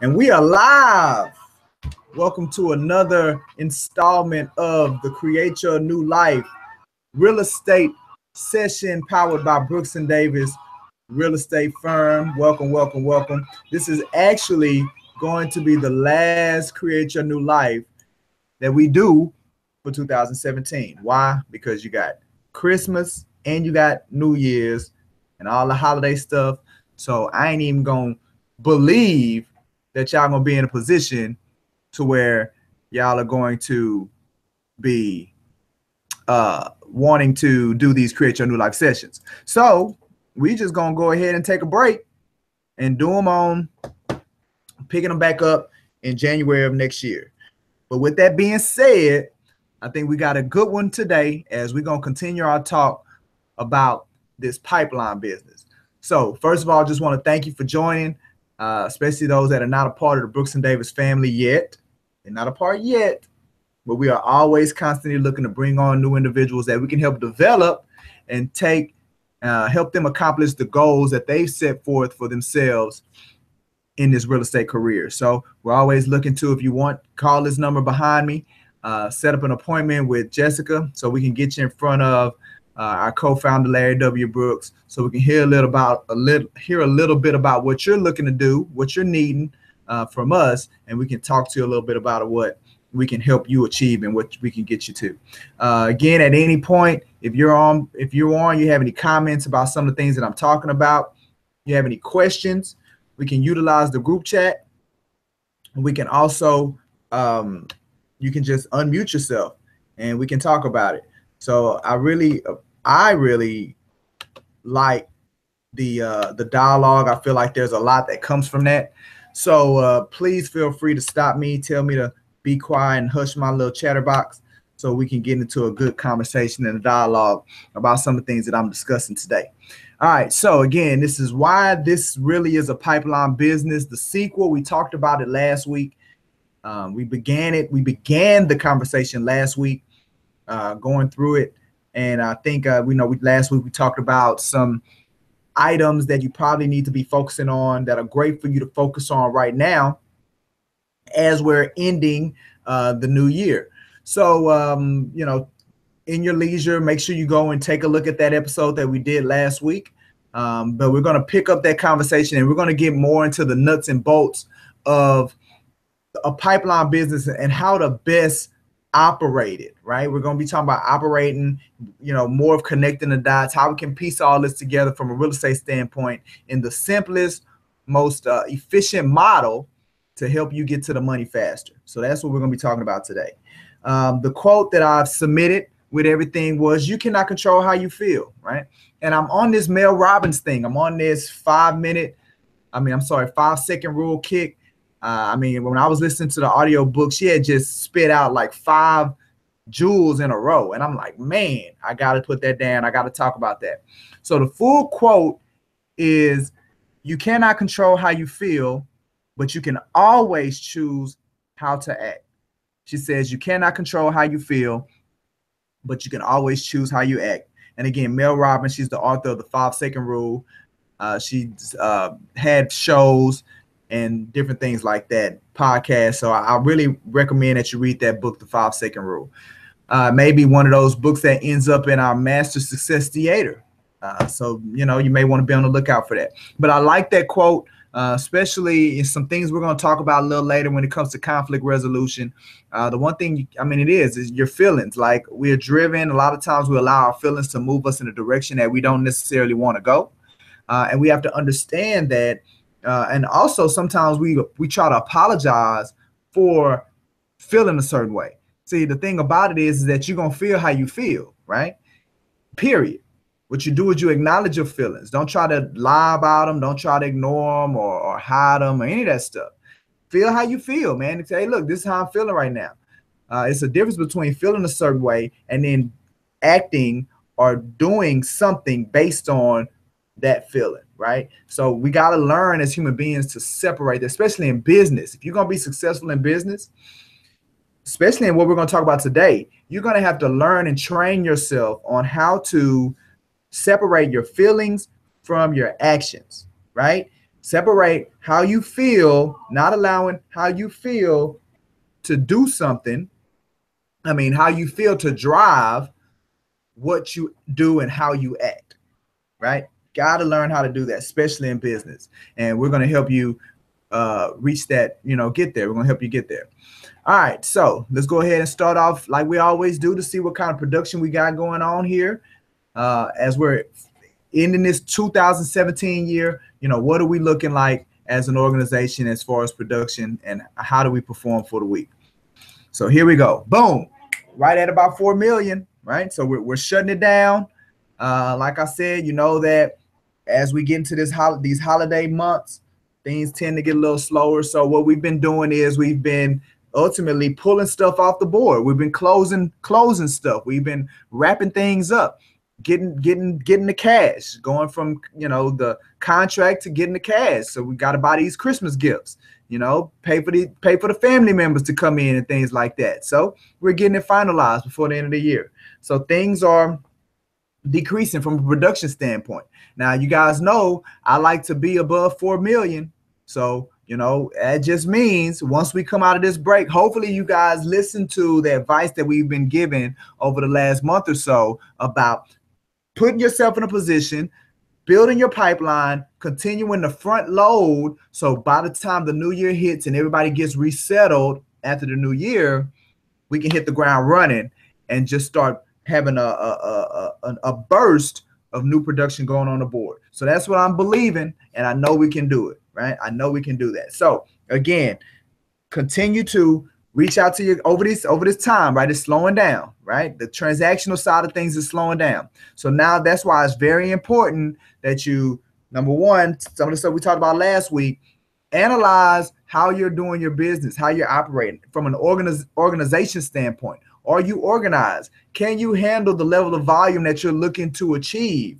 And we are live. Welcome to another installment of the Create Your New Life real estate session powered by Brooks and Davis real estate firm. Welcome, welcome, welcome. This is actually going to be the last Create Your New Life that we do for 2017. Why? Because you got Christmas and you got New Year's and all the holiday stuff. So I ain't even gonna believe that y'all gonna be in a position to where y'all are going to be wanting to do these Create Your New Life sessions. So we just gonna go ahead and take a break and do them on picking them back up in January of next year. But with that being said, I think we got a good one today as we're gonna continue our talk about this pipeline business. So first of all, I just want to thank you for joining, especially those that are not a part of the Brooks and Davis family yet. They're not a part yet, but we are always constantly looking to bring on new individuals that we can help develop and help them accomplish the goals that they've set forth for themselves in this real estate career. So we're always looking to, if you want, call this number behind me, set up an appointment with Jessica so we can get you in front of our co-founder Larry W. Brooks, so we can hear a little bit about what you're looking to do, what you're needing from us, and we can talk to you a little bit about what we can help you achieve and what we can get you to. Again, at any point, if you have any comments about some of the things that I'm talking about, you have any questions, we can utilize the group chat. We can also, you can just unmute yourself and we can talk about it. So I really like the dialogue. I feel like there's a lot that comes from that. So please feel free to stop me, tell me to be quiet and hush my little chatterbox so we can get into a good conversation and a dialogue about some of the things that I'm discussing today. All right, so again, this is why this really is a pipeline business. The sequel, we talked about it last week. We began the conversation last week, going through it. And I think, last week we talked about some items that you probably need to be focusing on that are great for you to focus on right now as we're ending the new year. So, in your leisure, make sure you go and take a look at that episode that we did last week. But we're going to pick up that conversation and we're going to get more into the nuts and bolts of a pipeline business and how to best operate it, right? We're going to be talking about operating, more of connecting the dots, how we can piece all this together from a real estate standpoint in the simplest, most efficient model to help you get to the money faster. So that's what we're going to be talking about today. The quote that I've submitted with everything was, you cannot control how you feel, right? And I'm on this Mel Robbins thing. I'm on this 5-second rule kick. When I was listening to the audio book, she had just spit out like 5 jewels in a row. And I'm like, man, I got to put that down. I got to talk about that. So the full quote is, you cannot control how you feel, but you can always choose how to act. She says, you cannot control how you feel, but you can always choose how you act. And again, Mel Robbins, she's the author of the 5-second rule. She's had shows and different things like that, podcasts. So I really recommend that you read that book, The 5-Second Rule. Maybe one of those books that ends up in our Master Success Theater. So, you may want to be on the lookout for that. But I like that quote, especially in some things we're going to talk about a little later when it comes to conflict resolution. The one thing, it is your feelings. Like, we're driven. A lot of times we allow our feelings to move us in a direction that we don't necessarily want to go. And we have to understand that. And also sometimes we try to apologize for feeling a certain way. See, the thing about it is that you're going to feel how you feel, right? Period. What you do is you acknowledge your feelings. Don't try to lie about them. Don't try to ignore them or hide them or any of that stuff. Feel how you feel, man. And say, hey, look, this is how I'm feeling right now. It's a difference between feeling a certain way and then acting or doing something based on that feeling, right? So we got to learn as human beings to separate, especially in business. If you're going to be successful in business, especially in what we're going to talk about today, you're going to have to learn and train yourself on how to separate your feelings from your actions, right? Separate how you feel, not allowing how you feel to do something. I mean, how you feel to drive what you do and how you act, right? Got to learn how to do that, especially in business. And we're going to help you reach that, get there. We're going to help you get there. All right, so let's go ahead and start off like we always do to see what kind of production we got going on here. As we're ending this 2017 year, what are we looking like as an organization as far as production, and how do we perform for the week? So here we go. Boom. Right at about 4 million, right? So we're shutting it down. Like I said, that as we get into these holiday months, things tend to get a little slower. So what we've been doing is we've been ultimately pulling stuff off the board. We've been closing stuff. We've been wrapping things up, getting the cash, going from the contract to getting the cash. So we got to buy these Christmas gifts, pay for the family members to come in and things like that. So we're getting it finalized before the end of the year. So things are decreasing from a production standpoint. Now, you guys know I like to be above 4 million. So, that just means once we come out of this break, hopefully you guys listen to the advice that we've been given over the last month or so about putting yourself in a position, building your pipeline, continuing to front load. So by the time the new year hits and everybody gets resettled after the new year, we can hit the ground running and just start having a burst of new production going on the board. So that's what I'm believing, and I know we can do it, right? I know we can do that. So again, continue to reach out to you over this time, right? It's slowing down, right? The transactional side of things is slowing down. So now that's why it's very important that you, number one, some of the stuff we talked about last week, analyze how you're doing your business, how you're operating from an organization standpoint. Are you organized? Can you handle the level of volume that you're looking to achieve?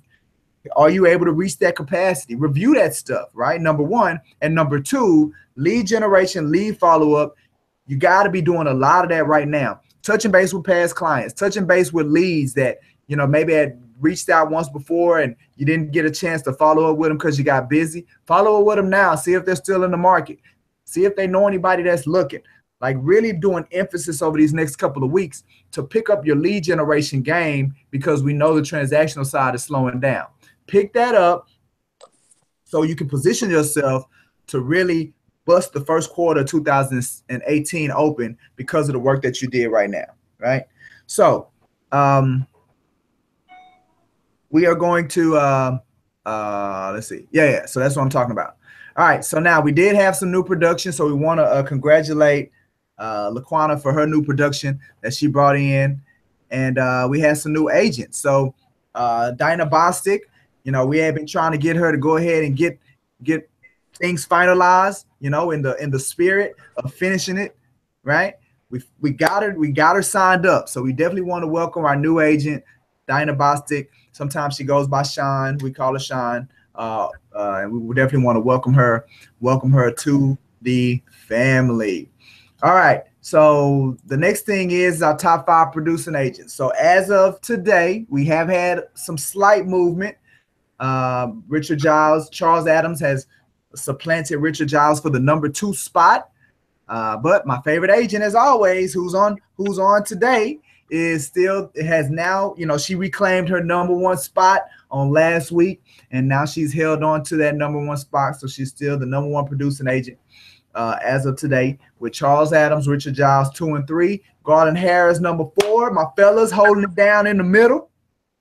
Are you able to reach that capacity? Review that stuff, right? Number one. And number two, lead generation, lead follow-up. You got to be doing a lot of that right now. Touching base with past clients, touching base with leads that, maybe had reached out once before and you didn't get a chance to follow up with them because you got busy. Follow up with them now. See if they're still in the market. See if they know anybody that's looking. Like really doing emphasis over these next couple of weeks to pick up your lead generation game, because we know the transactional side is slowing down. Pick that up so you can position yourself to really bust the first quarter of 2018 open because of the work that you did right now, right? So we are going to, let's see. Yeah. So that's what I'm talking about. All right. So now we did have some new production. So we want to congratulate Laquana for her new production that she brought in. And we had some new agents. So Dinah Bostic, we had been trying to get her to go ahead and get things finalized, in the spirit of finishing it, right? We got her signed up. So we definitely want to welcome our new agent, Dinah Bostic. Sometimes she goes by Sean. We call her Sean. And we definitely want to welcome her to the family. All right. So the next thing is our top 5 producing agents. So as of today, we have had some slight movement. Richard Giles, Charles Adams has supplanted Richard Giles for the number 2 spot. But my favorite agent, as always, who's on today, has now, she reclaimed her number 1 spot on last week, and now she's held on to that number 1 spot. So she's still the number 1 producing agent as of today, with Charles Adams, Richard Giles 2 and 3, Garland Harris number 4. My fellas holding it down in the middle.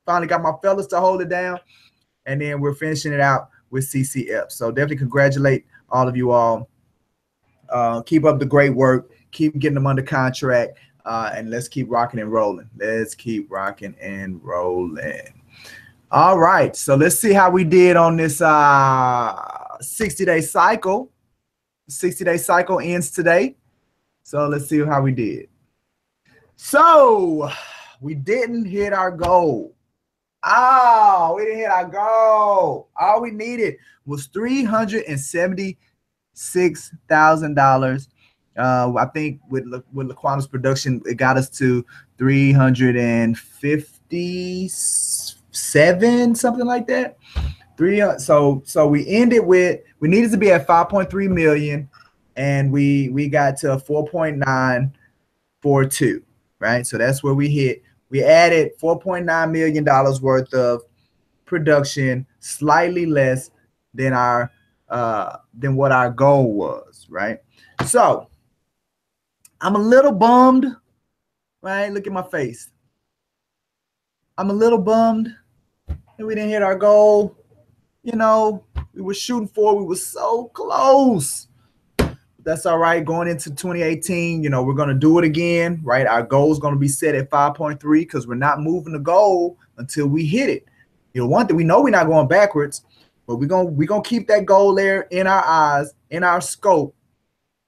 Finally got my fellas to hold it down, and then we're finishing it out with CCF. So definitely congratulate all of you all. Keep up the great work. Keep getting them under contract, and let's keep rocking and rolling. Let's keep rocking and rolling. All right, so let's see how we did on this 60-day cycle. 60-day cycle ends today. So let's see how we did. So we didn't hit our goal. Oh, we didn't hit our goal. All we needed was $376,000. I think with Laquana's production, it got us to 357, something like that. So we ended with, we needed to be at 5.3 million, and we got to 4.942, right? So that's where we hit. We added $4.9 million worth of production, slightly less than our than what our goal was, right? So I'm a little bummed, right? Look at my face. I'm a little bummed that we didn't hit our goal. You know, we were shooting for, we were so close. That's all right. Going into 2018, you know, we're going to do it again, right? Our goal is going to be set at 5.3 because we're not moving the goal until we hit it. You know, one thing, we know we're not going backwards, but we're gonna keep that goal there in our eyes, in our scope,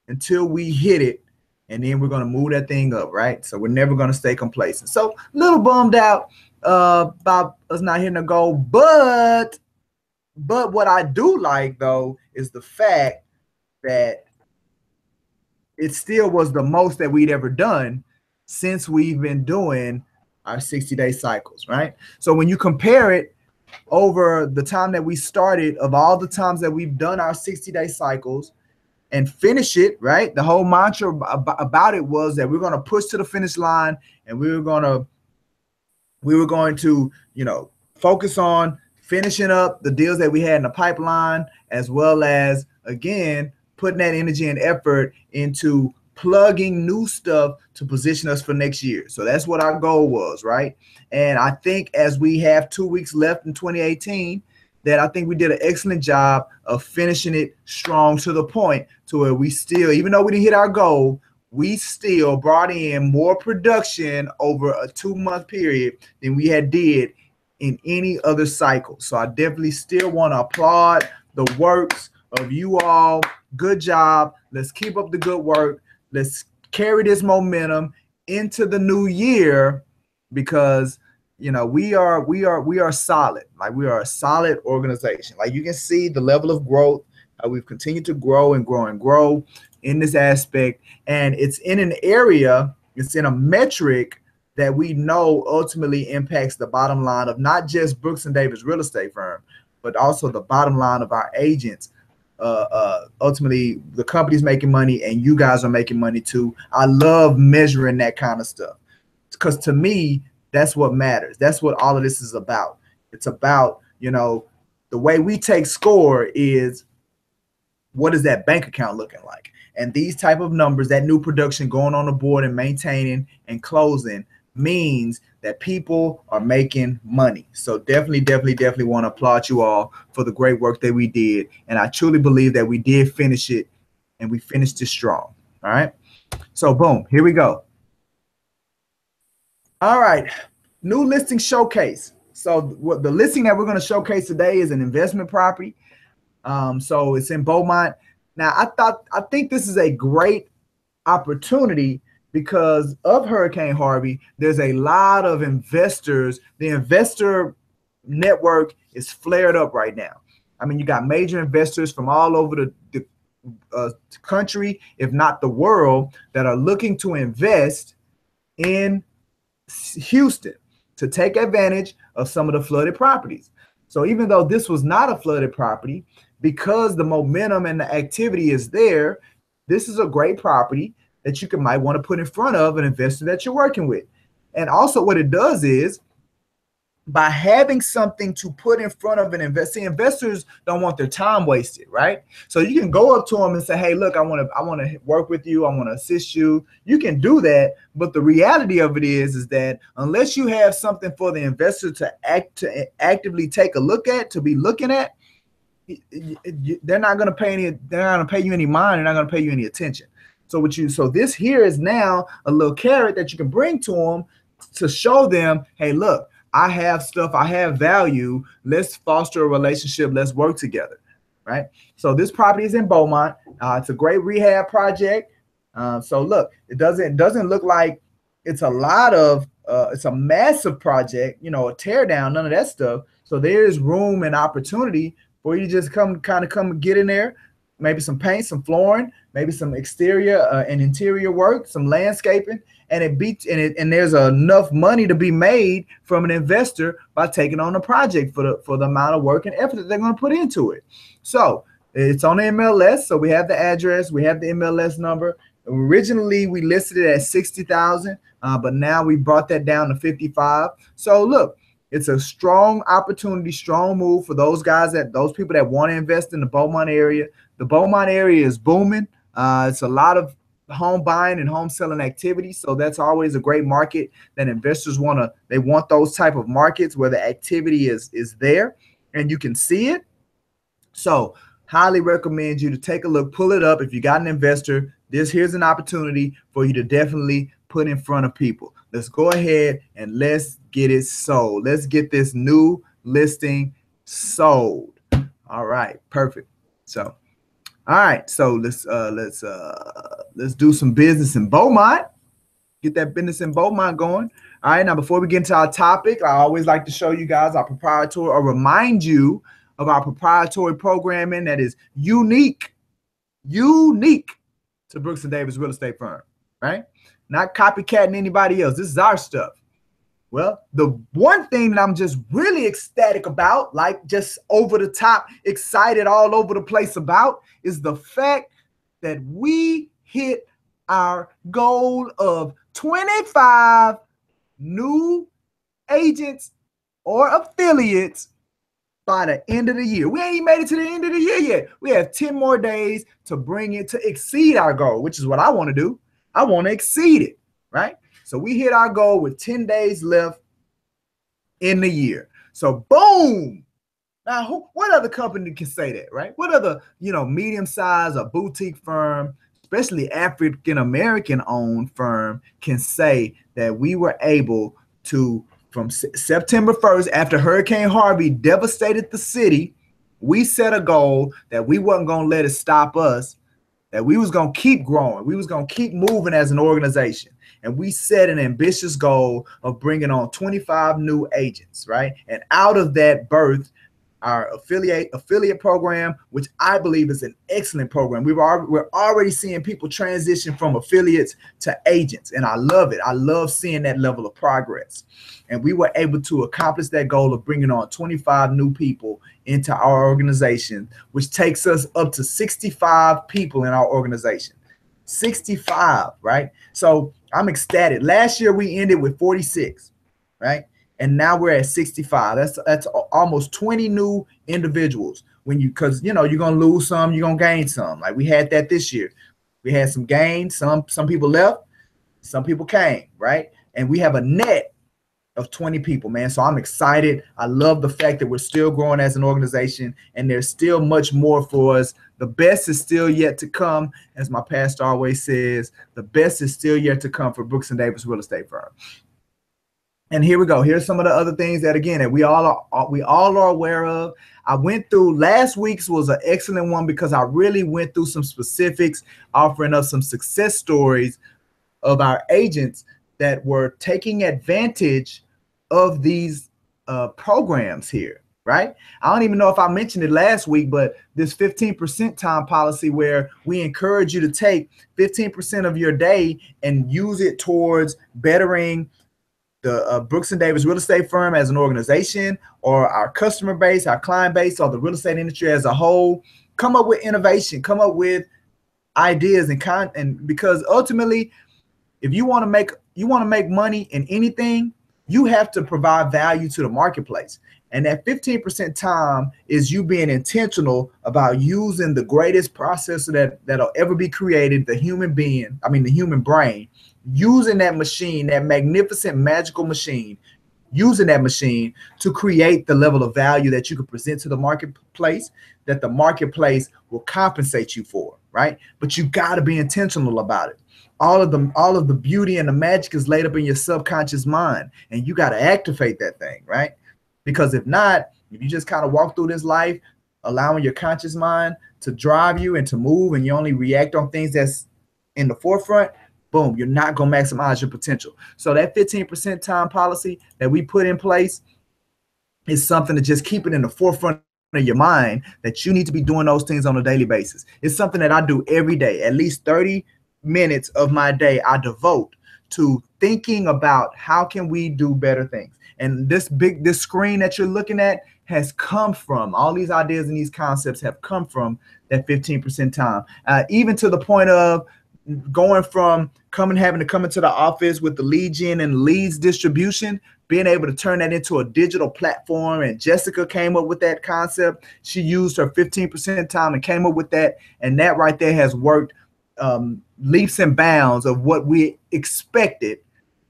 until we hit it, and then we're gonna move that thing up, right? So we're never gonna stay complacent. So a little bummed out about us not hitting the goal, but what I do like though is the fact that it still was the most that we'd ever done since we've been doing our 60-day cycles, right? So when you compare it over the time that we started, of all the times that we've done our 60-day cycles and finish it, right? The whole mantra about it was that we're going to push to the finish line, and we were going to, you know, focus on finishing up the deals that we had in the pipeline, as well as, again, putting that energy and effort into plugging new stuff to position us for next year. So that's what our goal was, right? And I think as we have 2 weeks left in 2018, that I think we did an excellent job of finishing it strong, to the point to where we still, even though we didn't hit our goal, we still brought in more production over a 2-month period than we had did in any other cycle. So I definitely still want to applaud the works of you all. Good job. Let's keep up the good work. Let's carry this momentum into the new year, because you know we are solid. Like, we are a solid organization. Like, you can see the level of growth. We've continued to grow and grow and grow in this aspect, and it's in an area, it's in a metric that we know ultimately impacts the bottom line of not just Brooks and Davis real estate firm, but also the bottom line of our agents. Ultimately, the company's making money and you guys are making money too. I love measuring that kind of stuff, because to me, that's what matters. That's what all of this is about. It's about, you know, the way we take score is, what is that bank account looking like? And these type of numbers, that new production going on the board and maintaining and closing, means that people are making money. So definitely want to applaud you all for the great work that we did. And I truly believe that we did finish it, and we finished it strong. All right. So boom, here we go. All right. New listing showcase. So what the listing that we're going to showcase today is an investment property. So it's in Beaumont. Now, I think this is a great opportunity because of Hurricane Harvey. There's a lot of investors. The investor network is flared up right now. I mean, you got major investors from all over the country, if not the world, that are looking to invest in Houston to take advantage of some of the flooded properties. So even though this was not a flooded property, because the momentum and the activity is there, this is a great property that you might want to put in front of an investor that you're working with. And also what it does is, by having something to put in front of an investor, investors don't want their time wasted, right? So you can go up to them and say, hey, look, I want to work with you. I want to assist you. You can do that. But the reality of it is that unless you have something for the investor to actively take a look at, to be looking at, they're not going to pay any, they're not going to pay you any mind. They're not going to pay you any attention. So this here is now a little carrot that you can bring to them to show them, hey, look, I have stuff, I have value. Let's foster a relationship. Let's work together, right? So this property is in Beaumont. It's a great rehab project. So look, it doesn't look like it's a lot of, it's a massive project, you know, a tear down, none of that stuff. So there is room and opportunity for you to just come and get in there, maybe some paint, some flooring, maybe some exterior and interior work, some landscaping, and and there's enough money to be made from an investor by taking on a project for the amount of work and effort that they're going to put into it. So it's on the MLS. So we have the address, we have the MLS number. Originally, we listed it at 60,000, but now we brought that down to 55. So look, it's a strong opportunity, strong move for those people that want to invest in the Beaumont area. The Beaumont area is booming. It's a lot of home buying and home selling activity. So that's always a great market that investors want those type of markets where the activity is there and you can see it. So highly recommend you to take a look, pull it up. If you got an investor, here's an opportunity for you to definitely put in front of people. Let's go ahead and let's get it sold. Let's get this new listing sold. All right, perfect. So, all right, so let's do some business in Beaumont. Get that business in Beaumont going. All right, now before we get into our topic, I always like to show you guys our proprietary, or remind you of our proprietary programming that is unique to Brooks & Davis Real Estate Firm, right? Not copycatting anybody else. This is our stuff. Well, the one thing that I'm just really ecstatic about, like just over the top, excited all over the place about, is the fact that we hit our goal of 25 new agents or affiliates by the end of the year. We ain't even made it to the end of the year yet. We have 10 more days to bring it to exceed our goal, which is what I want to do. I want to exceed it, right? So we hit our goal with 10 days left in the year. So boom. Now, what other company can say that, right? What other, medium-sized or boutique firm, especially African-American owned firm, can say that we were able to, from September 1st, after Hurricane Harvey devastated the city, we set a goal that we wasn't going to let it stop us, that we was going to keep growing. We was going to keep moving as an organization. And we set an ambitious goal of bringing on 25 new agents, right? And out of that birth, our affiliate program, which I believe is an excellent program. We're already seeing people transition from affiliates to agents, and I love it. I love seeing that level of progress. And we were able to accomplish that goal of bringing on 25 new people into our organization, which takes us up to 65 people in our organization. 65, right? So I'm ecstatic. Last year we ended with 46, right? And now we're at 65. That's almost 20 new individuals. Because you're gonna lose some, you're gonna gain some. Like we had that this year. We had some gains, some people left, some people came, right? And we have a net of 20 people, man. So I'm excited. I love the fact that we're still growing as an organization, and there's still much more for us. The best is still yet to come. As my pastor always says, the best is still yet to come for Brooks & Davis Real Estate Firm. And here we go. Here's some of the other things that, again, that we all are aware of. I went through, last week's was an excellent one because I really went through some specifics, offering up some success stories of our agents that were taking advantage of these programs here, right? I don't even know if I mentioned it last week, but this 15% time policy where we encourage you to take 15% of your day and use it towards bettering the Brooks & Davis Real Estate Firm as an organization, or our customer base, our client base, or the real estate industry as a whole. Come up with innovation, come up with ideas, and because ultimately, if you want to make money in anything, you have to provide value to the marketplace. And that 15% time is you being intentional about using the greatest processor that'll ever be created, the human brain, using that machine, that magnificent, magical machine, using that machine to create the level of value that you can present to the marketplace, that the marketplace will compensate you for, right? But you got to be intentional about it. All of the beauty and the magic is laid up in your subconscious mind, and you got to activate that thing, right? Because if not, if you just kind of walk through this life, allowing your conscious mind to drive you and to move, and you only react on things that's in the forefront, boom, you're not going to maximize your potential. So that 15% time policy that we put in place is something to just keep it in the forefront of your mind that you need to be doing those things on a daily basis. It's something that I do every day. At least 30 minutes of my day I devote to thinking about how can we do better things. And this screen that you're looking at has come from, all these ideas and these concepts have come from that 15% time. Even to the point of going from having to come into the office with the lead gen and leads distribution, being able to turn that into a digital platform. And Jessica came up with that concept. She used her 15% time and came up with that. And that right there has worked leaps and bounds of what we expected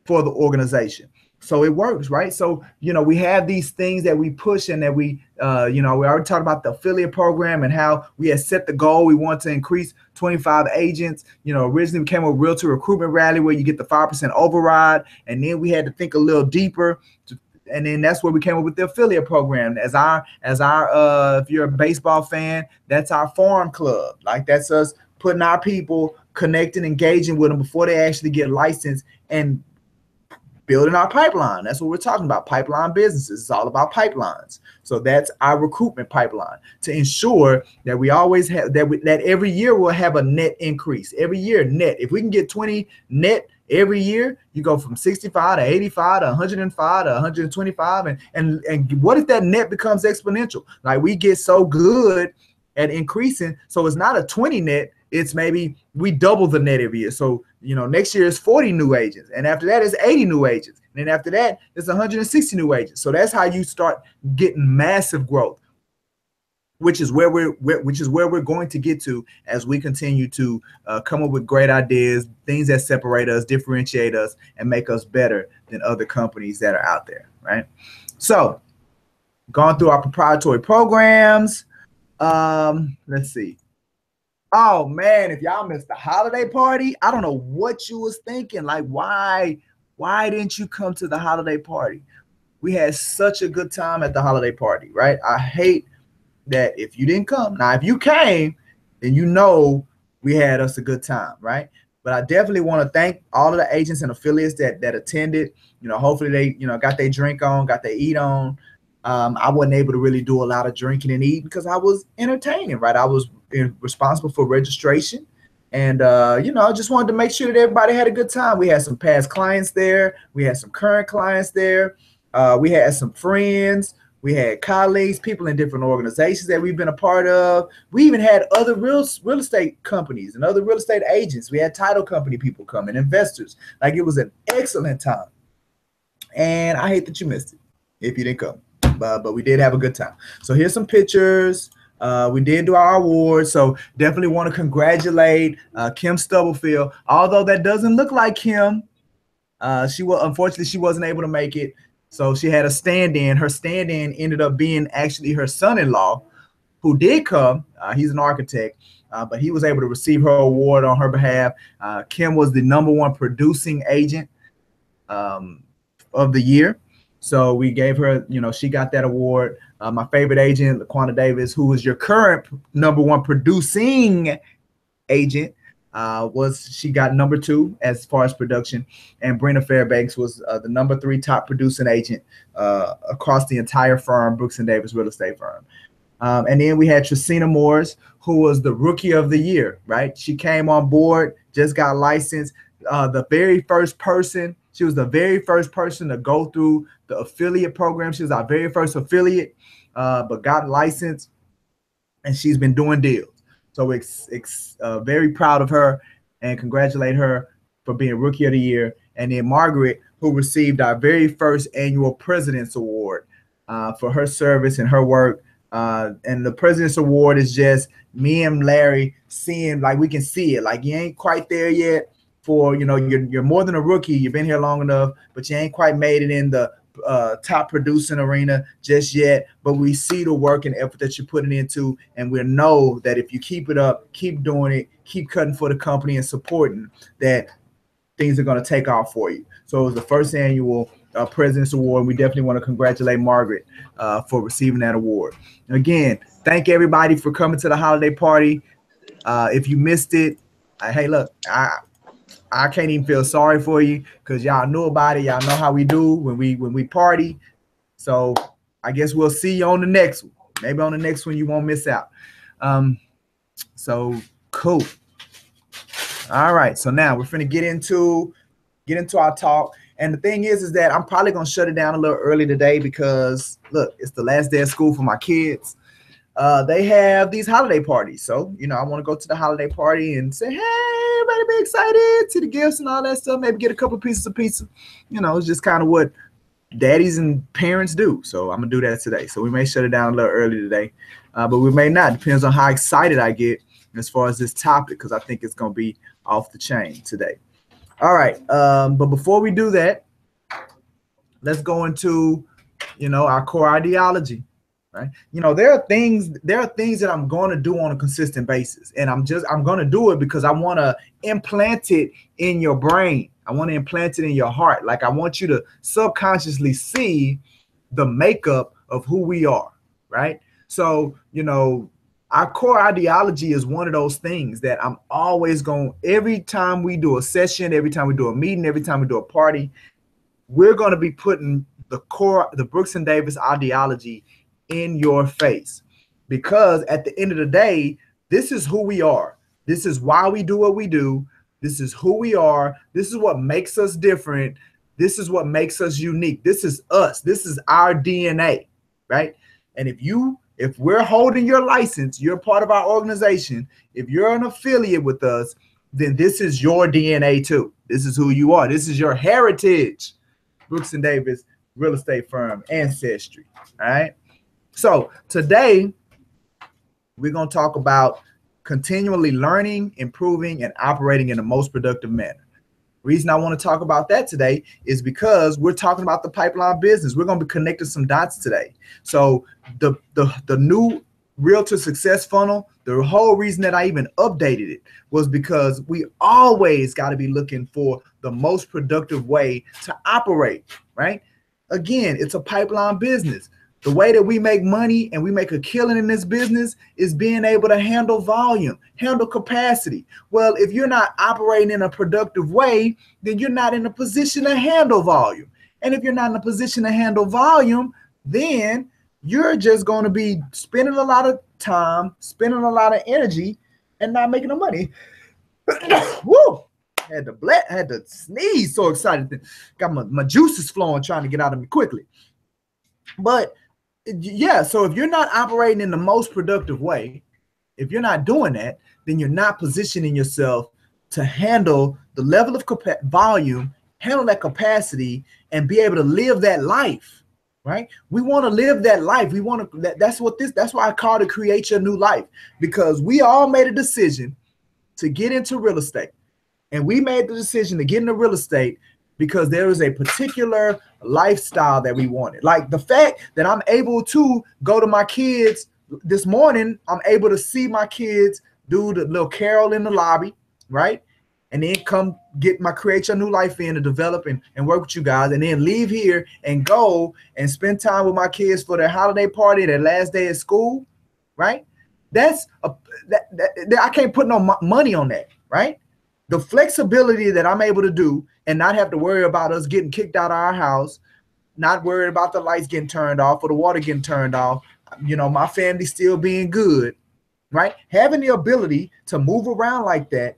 for the organization. So it works, right? So, we have these things that we push and that we already talked about the affiliate program and how we had set the goal. We want to increase 25 agents. Originally we came up with Realtor Recruitment Rally where you get the 5% override. And then we had to think a little deeper. And then that's where we came up with the affiliate program. As our if you're a baseball fan, that's our farm club. Like that's us putting our people, connecting, engaging with them before they actually get licensed and building our pipeline. That's what we're talking about. Pipeline businesses. It's all about pipelines. So that's our recruitment pipeline to ensure that we always have that every year we'll have a net increase. Every year net. If we can get 20 net every year, you go from 65 to 85 to 105 to 125. And what if that net becomes exponential? Like we get so good at increasing. So it's not a 20 net. It's maybe we double the net every year. So, next year is 40 new agents. And after that is 80 new agents. And then after that, it's 160 new agents. So that's how you start getting massive growth, which is where we're going to get to as we continue to come up with great ideas, things that separate us, differentiate us, and make us better than other companies that are out there, right? So gone through our proprietary programs. Let's see. Oh man, if y'all missed the holiday party, I don't know what you was thinking. Like, why didn't you come to the holiday party? We had such a good time at the holiday party, right? I hate that if you didn't come. Now, if you came, then we had us a good time, right? But I definitely want to thank all of the agents and affiliates that attended. Hopefully they, got their drink on, got their eat on. I wasn't able to really do a lot of drinking and eating because I was entertaining, right? I was responsible for registration. And, I just wanted to make sure that everybody had a good time. We had some past clients there. We had some current clients there. We had some friends. We had colleagues, people in different organizations that we've been a part of. We even had other real estate companies and other real estate agents. We had title company people coming, investors. Like it was an excellent time. And I hate that you missed it if you didn't come. But we did have a good time. So here's some pictures. We did do our awards. So definitely want to congratulate Kim Stubblefield. Although that doesn't look like Kim. Unfortunately, she wasn't able to make it. So she had a stand-in. Her stand-in ended up being actually her son-in-law who did come. He's an architect, but he was able to receive her award on her behalf. Kim was the #1 producing agent of the year. So we gave her, she got that award. My favorite agent, LaQuanta Davis, who was your current #1 producing agent, she got #2 as far as production. And Brenda Fairbanks was the #3 top producing agent across the entire firm, Brooks & Davis real estate firm. And then we had Tracina Morris, who was the rookie of the year, right? She came on board, just got licensed. The very first person. She was the very first person to go through the affiliate program. She was our very first affiliate, but got licensed, and she's been doing deals. So we're very proud of her and congratulate her for being Rookie of the Year. And then Margaret, who received our very first annual President's Award for her service and her work. And the President's Award is just me and Larry seeing, like we can see it, like you ain't quite there yet. For you're more than a rookie. You've been here long enough, but you ain't quite made it in the top producing arena just yet. But we see the work and effort that you're putting into, and we know that if you keep it up, keep doing it, keep cutting for the company and supporting, that things are going to take off for you. So it was the first annual President's Award. And we definitely want to congratulate Margaret for receiving that award. Again, thank everybody for coming to the holiday party. If you missed it, hey, look, I can't even feel sorry for you because y'all knew about it. Y'all know how we do when we party. So I guess we'll see you on the next one. Maybe on the next one you won't miss out. So cool. All right, so now we're finna get into our talk. And the thing is that I'm probably gonna shut it down a little early today because look, it's the last day of school for my kids. They have these holiday parties, so you know I want to go to the holiday party and say, hey, everybody, be excited, see the gifts and all that stuff. Maybe get a couple pieces of pizza. You know, it's just kind of what daddies and parents do. So I'm gonna do that today. So we may shut it down a little early today, but we may not. Depends on how excited I get as far as this topic, because I think it's gonna be off the chain today. All right, but before we do that, let's go into, you know, our core ideology, right? You know, there are things that I'm going to do on a consistent basis, and I'm going to do it because I want to implant it in your brain. I want to implant it in your heart. Like I want you to subconsciously see the makeup of who we are, right? So, you know, our core ideology is one of those things that I'm always going, every time we do a session, every time we do a meeting, every time we do a party, we're going to be putting the Brooks and Davis ideology in your face, because at the end of the day, this is who we are. This is why we do what we do. This is who we are. This is what makes us different. This is what makes us unique. This is us. This is our DNA, right? And if we're holding your license, you're part of our organization, if you're an affiliate with us, then this is your DNA too. This is who you are. This is your heritage. Brooks and Davis real estate firm ancestry. All right. So today we're going to talk about continually learning, improving, and operating in the most productive manner. Reason I want to talk about that today is because we're talking about the pipeline business. We're going to be connecting some dots today. So the new Realtor Success Funnel, the whole reason that I even updated it was because we always got to be looking for the most productive way to operate, right? Again, it's a pipeline business. The way that we make money and we make a killing in this business is being able to handle volume, handle capacity. Well, if you're not operating in a productive way, then you're not in a position to handle volume. And if you're not in a position to handle volume, then you're just going to be spending a lot of time, spending a lot of energy, and not making no money. Woo! Had to sneeze. So excited. Got my juices flowing, trying to get out of me quickly. But yeah, so if you're not operating in the most productive way, if you're not doing that, then you're not positioning yourself to handle the level of volume, handle that capacity, and be able to live that life, right? We want to live that life. We want to, that's why I call it Create Your New Life, because we all made a decision to get into real estate. And we made the decision to get into real estate because there is a particular lifestyle that we wanted. Like the fact that I'm able to go to my kids this morning, I'm able to see my kids do the little carol in the lobby, right? And then come get my Create Your New Life in to develop and work with you guys, and then leave here and go and spend time with my kids for their holiday party, their last day of school, right? I can't put no money on that, right? The flexibility that I'm able to do and not have to worry about us getting kicked out of our house, not worried about the lights getting turned off or the water getting turned off, you know, my family still being good, right? Having the ability to move around like that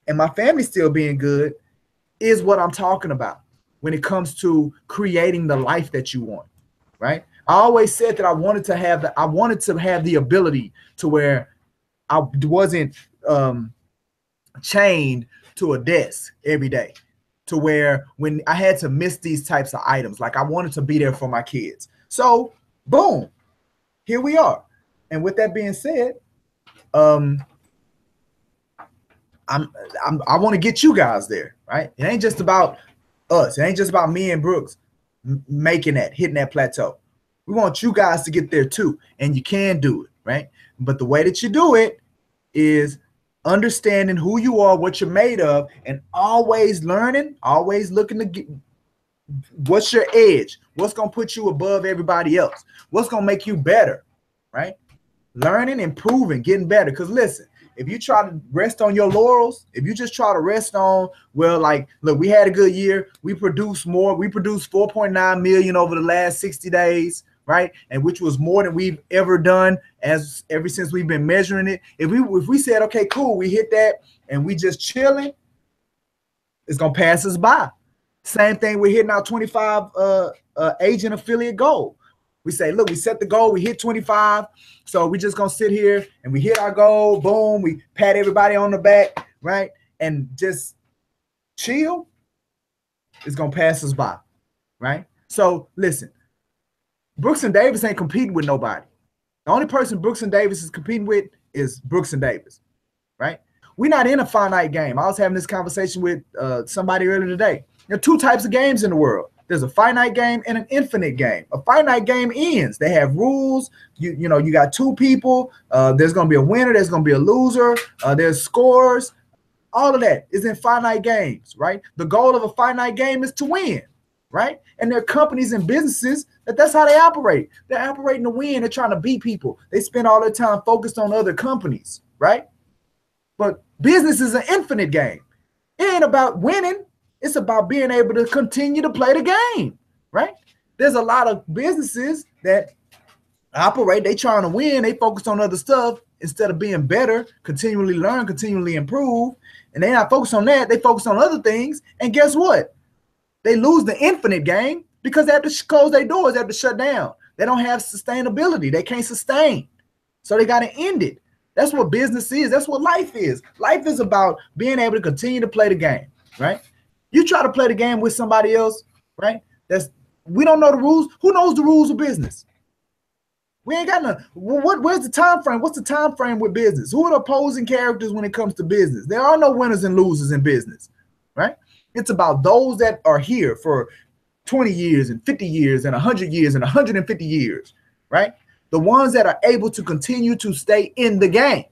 and my family still being good is what I'm talking about when it comes to creating the life that you want, right? I always said that I wanted to have the ability to where I wasn't chained to a desk every day, to where when I had to miss these types of items, like I wanted to be there for my kids. So boom, here we are. And with that being said, I want to get you guys there, right? It ain't just about us. It ain't just about me and Brooks hitting that plateau. We want you guys to get there too, and you can do it, right? But the way that you do it is understanding who you are, what you're made of, and always learning, always looking to get what's your edge, what's going to put you above everybody else, what's going to make you better, right? Learning, improving, getting better. Because listen, if you try to rest on your laurels, if you just try to rest on, well, like, look, we had a good year. We produced more. We produced 4.9 million over the last 60 days. right? And which was more than we've ever done ever since we've been measuring it. If we said, okay, cool, we hit that and we just chilling, it's gonna pass us by. Same thing, we're hitting our 25 agent affiliate goal. We say, look, we set the goal, we hit 25. So we just gonna sit here and we hit our goal, boom, we pat everybody on the back, right? And just chill, it's gonna pass us by, right? So listen, Brooks and Davis ain't competing with nobody. The only person Brooks and Davis is competing with is Brooks and Davis, right? We're not in a finite game. I was having this conversation with somebody earlier today. There are two types of games in the world. There's a finite game and an infinite game. A finite game ends. They have rules. You know, you got two people. There's going to be a winner. There's going to be a loser. There's scores. All of that is in finite games, right? The goal of a finite game is to win, right? And there are companies and businesses that's how they operate. They're operating to win. They're trying to beat people. They spend all their time focused on other companies, right? But business is an infinite game. It ain't about winning. It's about being able to continue to play the game, right? There's a lot of businesses that operate, they trying to win, they focus on other stuff instead of being better, continually learn, continually improve. And they not focused on that, they focus on other things. And guess what? They lose the infinite game because they have to close their doors, they have to shut down. They don't have sustainability, they can't sustain. So they got to end it. That's what business is. That's what life is. Life is about being able to continue to play the game, right? You try to play the game with somebody else, right? We don't know the rules. Who knows the rules of business? We ain't got none. Where's the time frame? What's the time frame with business? Who are the opposing characters when it comes to business? There are no winners and losers in business, right? It's about those that are here for 20 years and 50 years and 100 years and 150 years, right? The ones that are able to continue to stay in the game,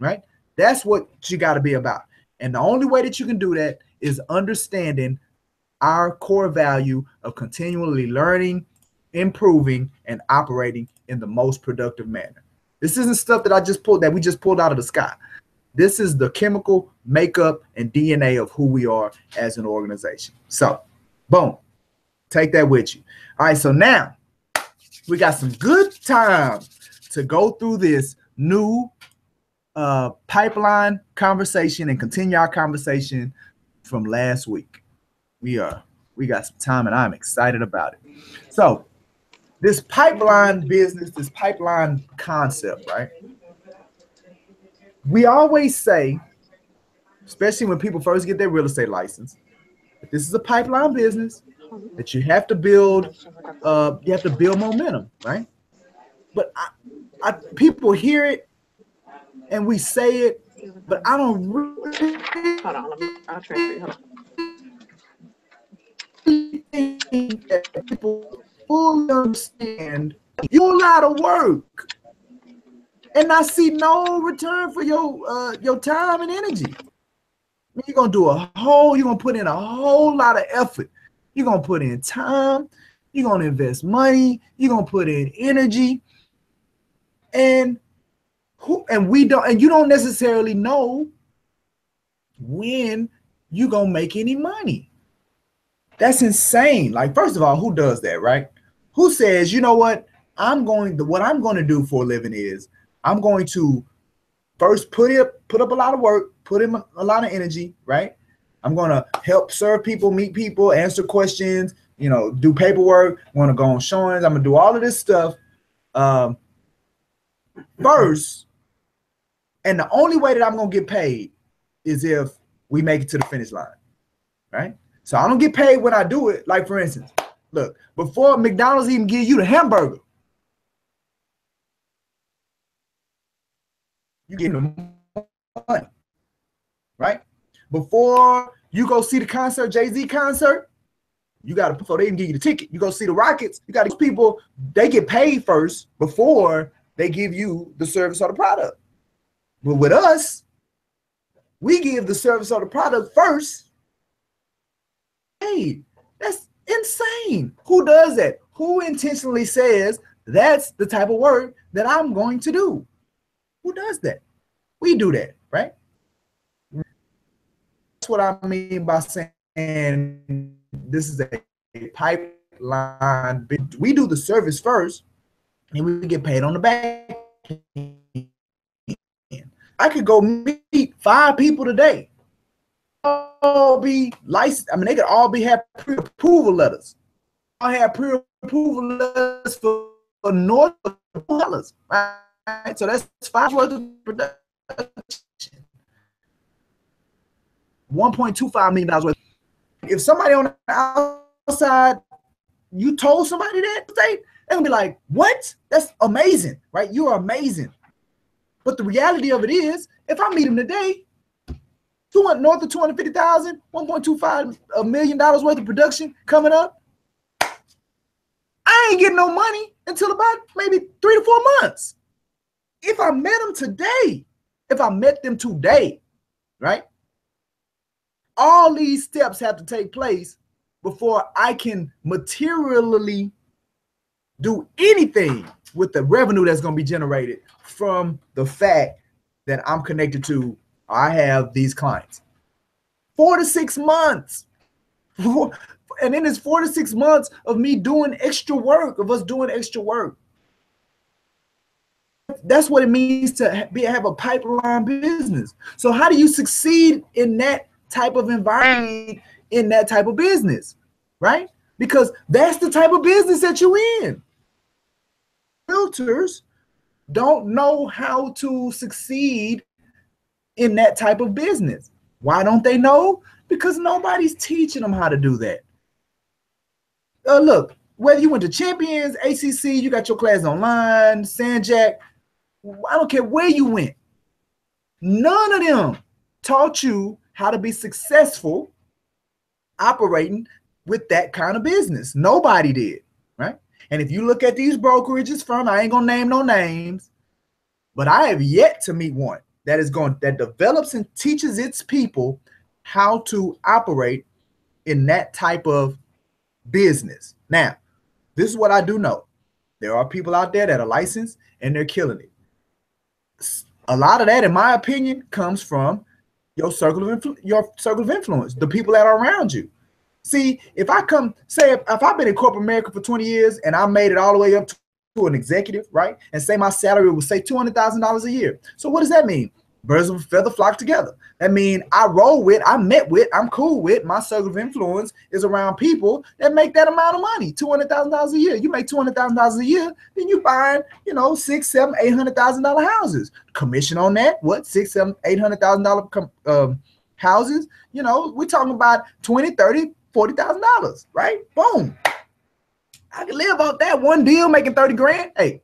right? That's what you got to be about. And the only way that you can do that is understanding our core value of continually learning, improving, and operating in the most productive manner. This isn't stuff that we just pulled out of the sky. This is the chemical makeup and DNA of who we are as an organization. So, boom, take that with you. All right, so now we got some good time to go through this new pipeline conversation and continue our conversation from last week. We got some time and I'm excited about it. So this pipeline business, this pipeline concept, right? We always say, especially when people first get their real estate license, that this is a pipeline business, that you have to build momentum, right? But people hear it and we say it, but I don't really Hold on, I'll transfer you. Hold on. Think that people fully understand you're a lot of work, and I see no return for your time and energy. You're gonna put in a whole lot of effort. You're gonna put in time. You're gonna invest money. You're gonna put in energy, and you don't necessarily know when you're gonna make any money. That's insane. Like, first of all, who does that, right? Who says, you know what? What I'm going to do for a living is I'm going to first put up a lot of work, put in a lot of energy, right? I'm going to help serve people, meet people, answer questions, do paperwork. I'm going to go on showings. I'm going to do all of this stuff first. And the only way that I'm going to get paid is if we make it to the finish line, right? So I don't get paid when I do it. Like, for instance, look, before McDonald's even give you the hamburger, you get the money, right? Before you go see the concert, Jay-Z concert, before they even give you the ticket, you go see the Rockets, you got these people, they get paid first before they give you the service or the product. But with us, we give the service or the product first. Hey, that's insane. Who does that? Who intentionally says that's the type of work that I'm going to do? Who does that? We do that, right? That's what I mean by saying this is a pipeline. We do the service first, and we get paid on the back end. I could go meet 5 people today. All be licensed. I mean, they could all have pre-approval letters. I have pre-approval letters for north of $2, right? So that's 5 worth of production. $1.25 million worth. If somebody on the outside, you told somebody that, they're gonna be like, "What? That's amazing, right? You are amazing." But the reality of it is, if I meet him today, north of 250,000, $1.25 million worth of production coming up, I ain't getting no money until about maybe 3 to 4 months. If I met them today, right? All these steps have to take place before I can materially do anything with the revenue that's going to be generated from the fact that I'm connected to, I have these clients. 4 to 6 months. And then it's 4 to 6 months of me doing extra work, of us doing extra work. That's what it means to have a pipeline business. So how do you succeed in that type of environment, in that type of business, right? Because that's the type of business that you're in. Realtors don't know how to succeed in that type of business. Why don't they know? Because nobody's teaching them how to do that. Look, whether you went to Champions, ACC, you got your class online, Sanjack, I don't care where you went. None of them taught you how to be successful operating with that kind of business. Nobody did, right? And if you look at these brokerages firm, I ain't gonna name no names, but I have yet to meet one that develops and teaches its people how to operate in that type of business. Now, this is what I do know. There are people out there that are licensed and they're killing it. A lot of that, in my opinion, comes from your circle of influence, the people that are around you. See, if I come, say, if I've been in corporate America for 20 years and I made it all the way up to an executive, right? And say my salary was, say, $200,000 a year. So what does that mean? Birds of a feather flock together. That means I'm cool with, my circle of influence is around people that make that amount of money, $200,000 a year. You make $200,000 a year, then you buying, $600,000, $700,000, $800,000 houses. Commission on that, what, $600,000, $800,000 houses? We're talking about $20,000, $30,000, $40,000, right? Boom. I can live off that one deal making 30 grand. Hey,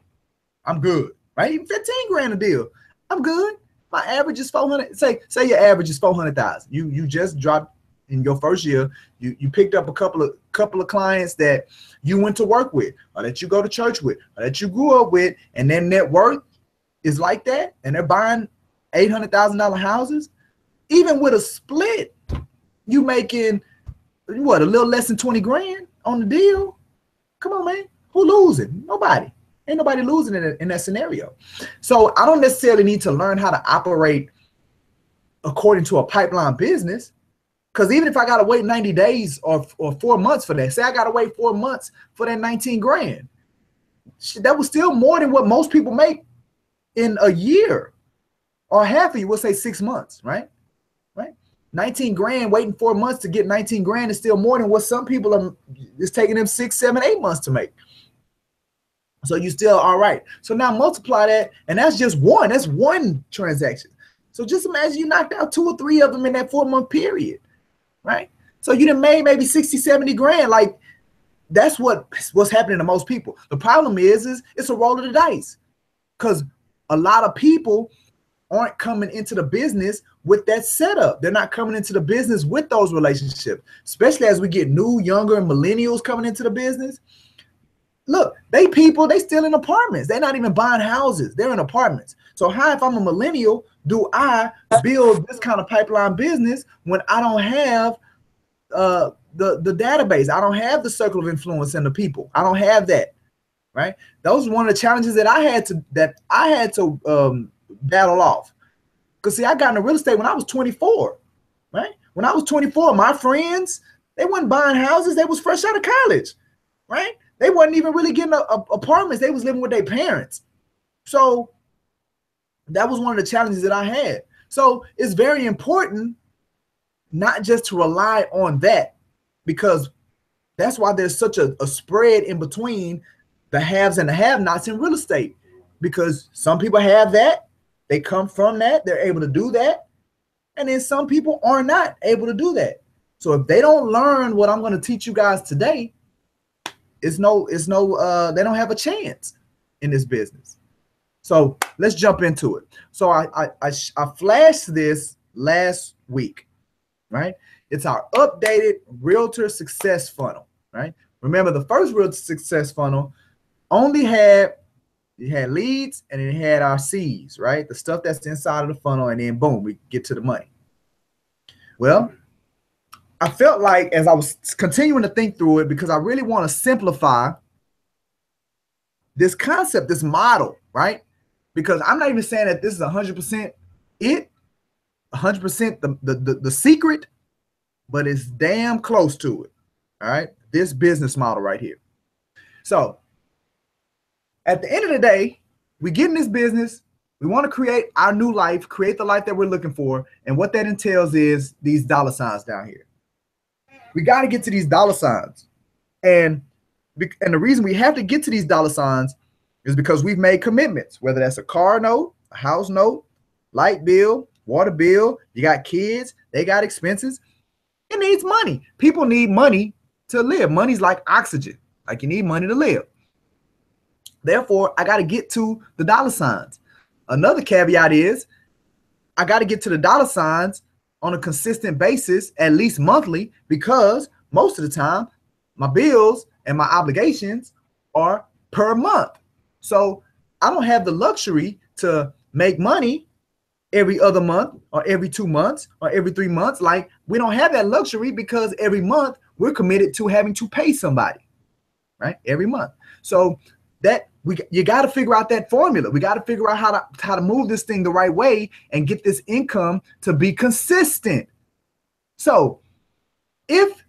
I'm good, right? Even 15 grand a deal, I'm good. My average is 400. Say your average is 400,000. You just dropped in your first year. You picked up a couple of clients that you went to work with, or that you go to church with, or that you grew up with, and their net worth is like that, and they're buying $800,000 houses. Even with a split, you making what, a little less than 20 grand on the deal. Come on, man. Who losing? Nobody. Ain't nobody losing in that scenario. So I don't necessarily need to learn how to operate according to a pipeline business, because even if I got to wait 90 days or 4 months for that, say I got to wait 4 months for that 19 grand, that was still more than what most people make in a year, or half of you will say 6 months, right? 19 grand, waiting 4 months to get 19 grand is still more than what some people it's taking them 6, 7, 8 months to make. So you still all right. So now multiply that, and that's just one. That's one transaction. So just imagine you knocked out 2 or 3 of them in that 4-month period, right? So you done made maybe 60, 70 grand. Like, that's what's happening to most people. The problem is it's a roll of the dice, because a lot of people aren't coming into the business with that setup. They're not coming into the business with those relationships, especially as we get new, younger, and millennials coming into the business. Look, they still in apartments. They're not even buying houses. They're in apartments. So how, if I'm a millennial, do I build this kind of pipeline business when I don't have the database? I don't have the circle of influence and the people. I don't have that, right? Those are one of the challenges that I had to battle off. Because see, I got into real estate when I was 24, right? When I was 24, my friends, they weren't buying houses. They was fresh out of college, right? they wasn't even really getting apartments. They was living with their parents. So that was one of the challenges that I had. So it's very important not just to rely on that, because that's why there's such a spread in between the haves and the have-nots in real estate, because some people have that, they come from that, they're able to do that, and then some people are not able to do that. So if they don't learn what I'm going to teach you guys today, they don't have a chance in this business. So let's jump into it. So I flashed this last week, right? It's our updated realtor success funnel, right? Remember, the first realtor success funnel only had leads, and it had our C's, right? The stuff that's inside of the funnel, and then boom, we get to the money. Well, I felt like, as I was continuing to think through it, because I really want to simplify this concept, this model, right? Because I'm not even saying that this is 100% it, 100% the secret, but it's damn close to it, all right? This business model right here. So at the end of the day, we get in this business, we want to create our new life, create the life that we're looking for, and what that entails is these dollar signs down here. We got to get to these dollar signs. And the reason we have to get to these dollar signs is because we've made commitments, whether that's a car note, a house note, light bill, water bill, you got kids, they got expenses. It needs money. People need money to live. Money's like oxygen. Like, you need money to live. Therefore, I got to get to the dollar signs. Another caveat is I got to get to the dollar signs on a consistent basis, at least monthly, because most of the time my bills and my obligations are per month. So I don't have the luxury to make money every other month or every 2 months or every 3 months. Like, we don't have that luxury, because every month we're committed to having to pay somebody, right? Every month. So that you got to figure out that formula. We got to figure out how to move this thing the right way and get this income to be consistent. So if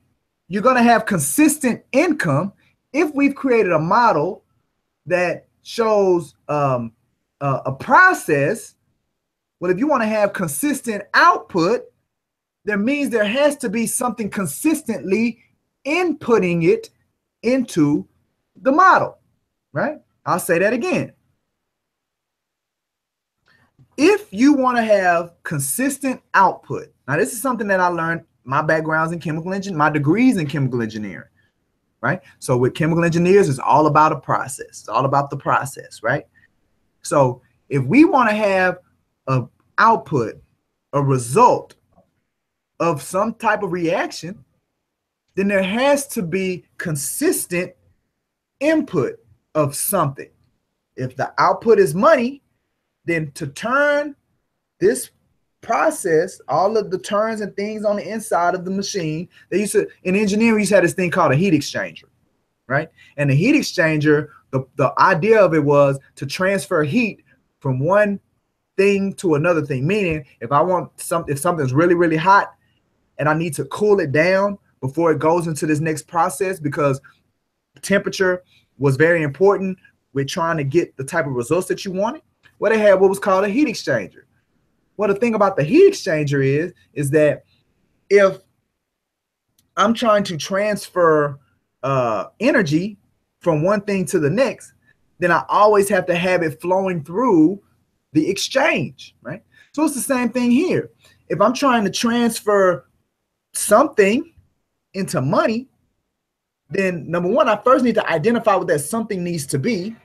you're going to have consistent income, if we've created a model that shows a process, well, if you want to have consistent output, that means there has to be something consistently inputting it into the model, right? I'll say that again. If you want to have consistent output, now this is something that I learned, my background's in chemical engineering, my degree's in chemical engineering, right? So with chemical engineers, it's all about a process. It's all about the process, right? So if we want to have an output, a result of some type of reaction, then there has to be consistent input of something. If the output is money, then to turn this process, all of the turns and things on the inside of the machine, they used to, in engineering, we used to have this thing called a heat exchanger, right? And the heat exchanger, the idea of it was to transfer heat from one thing to another thing. Meaning, if something's really, really hot and I need to cool it down before it goes into this next process, because temperature was very important with trying to get the type of results that you wanted, well, they had what was called a heat exchanger. Well, the thing about the heat exchanger is that if I'm trying to transfer energy from one thing to the next, then I always have to have it flowing through the exchange, right? So it's the same thing here. If I'm trying to transfer something into money, then number one, I first need to identify what that something needs to be,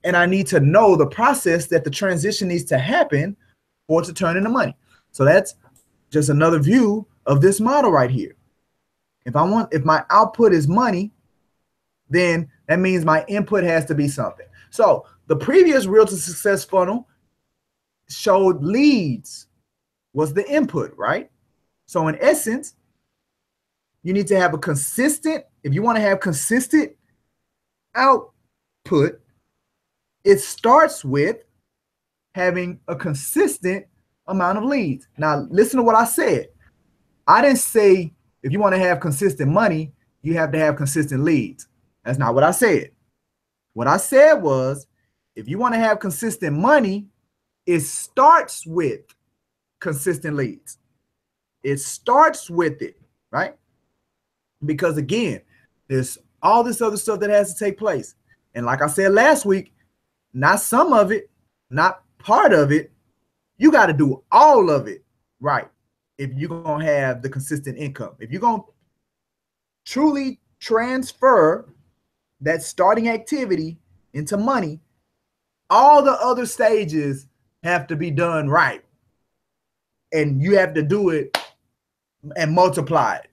and I need to know the process that the transition needs to happen for it to turn into money. So that's just another view of this model right here. If my output is money, then that means my input has to be something. So the previous Realtor Success Funnel showed leads was the input, right? So in essence, you need to have a consistent, if you want to have consistent output, it starts with having a consistent amount of leads. Now, listen to what I said. I didn't say if you want to have consistent money, you have to have consistent leads. That's not what I said. What I said was, if you want to have consistent money, it starts with consistent leads. It starts with it, right? Because again, there's all this other stuff that has to take place. And like I said last week, not some of it, not part of it. You got to do all of it right if you're going to have the consistent income. If you're going to truly transfer that starting activity into money, all the other stages have to be done right. And you have to do it and multiply it.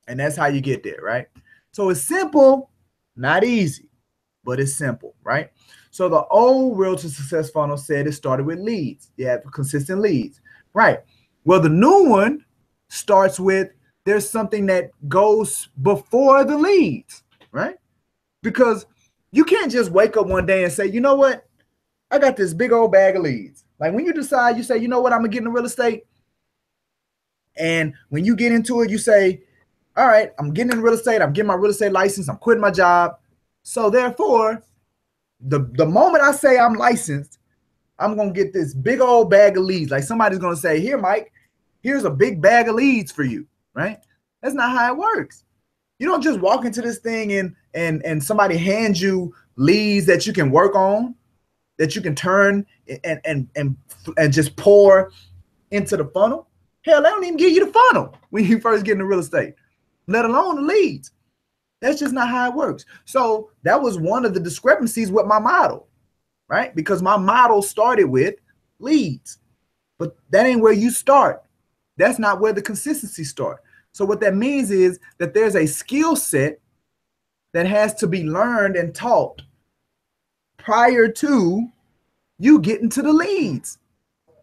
And that's how you get there, right? So it's simple, not easy, but it's simple, right? So the old Real to Success funnel said it started with leads. You have consistent leads, right? Well, the new one starts with there's something that goes before the leads, right? Because you can't just wake up one day and say, you know what? I got this big old bag of leads. Like when you decide, you say, you know what? I'm going to get into real estate. And when you get into it, you say, all right, I'm getting in real estate. I'm getting my real estate license. I'm quitting my job. So therefore, the moment I say I'm licensed, I'm going to get this big old bag of leads. Like somebody's going to say, here, Mike, here's a big bag of leads for you, right? That's not how it works. You don't just walk into this thing and somebody hands you leads that you can work on, that you can turn and just pour into the funnel. Hell, they don't even give you the funnel when you first get into real estate, let alone the leads. That's just not how it works. So that was one of the discrepancies with my model, right? Because my model started with leads, but that ain't where you start. That's not where the consistency starts. So what that means is that there's a skill set that has to be learned and taught prior to you getting to the leads.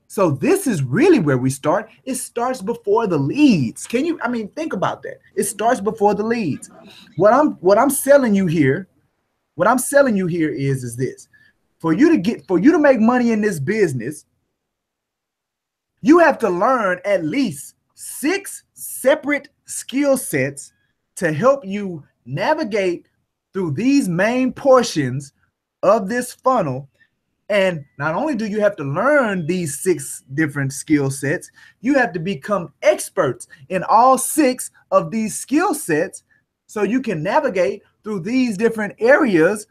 So this is really where we start. It starts before the leads. Can you, think about that. It starts before the leads. What I'm selling you here is this. For you to make money in this business, you have to learn at least 6 separate skill sets to help you navigate through these main portions of this funnel. And not only do you have to learn these 6 different skill sets, you have to become experts in all 6 of these skill sets so you can navigate through these different areas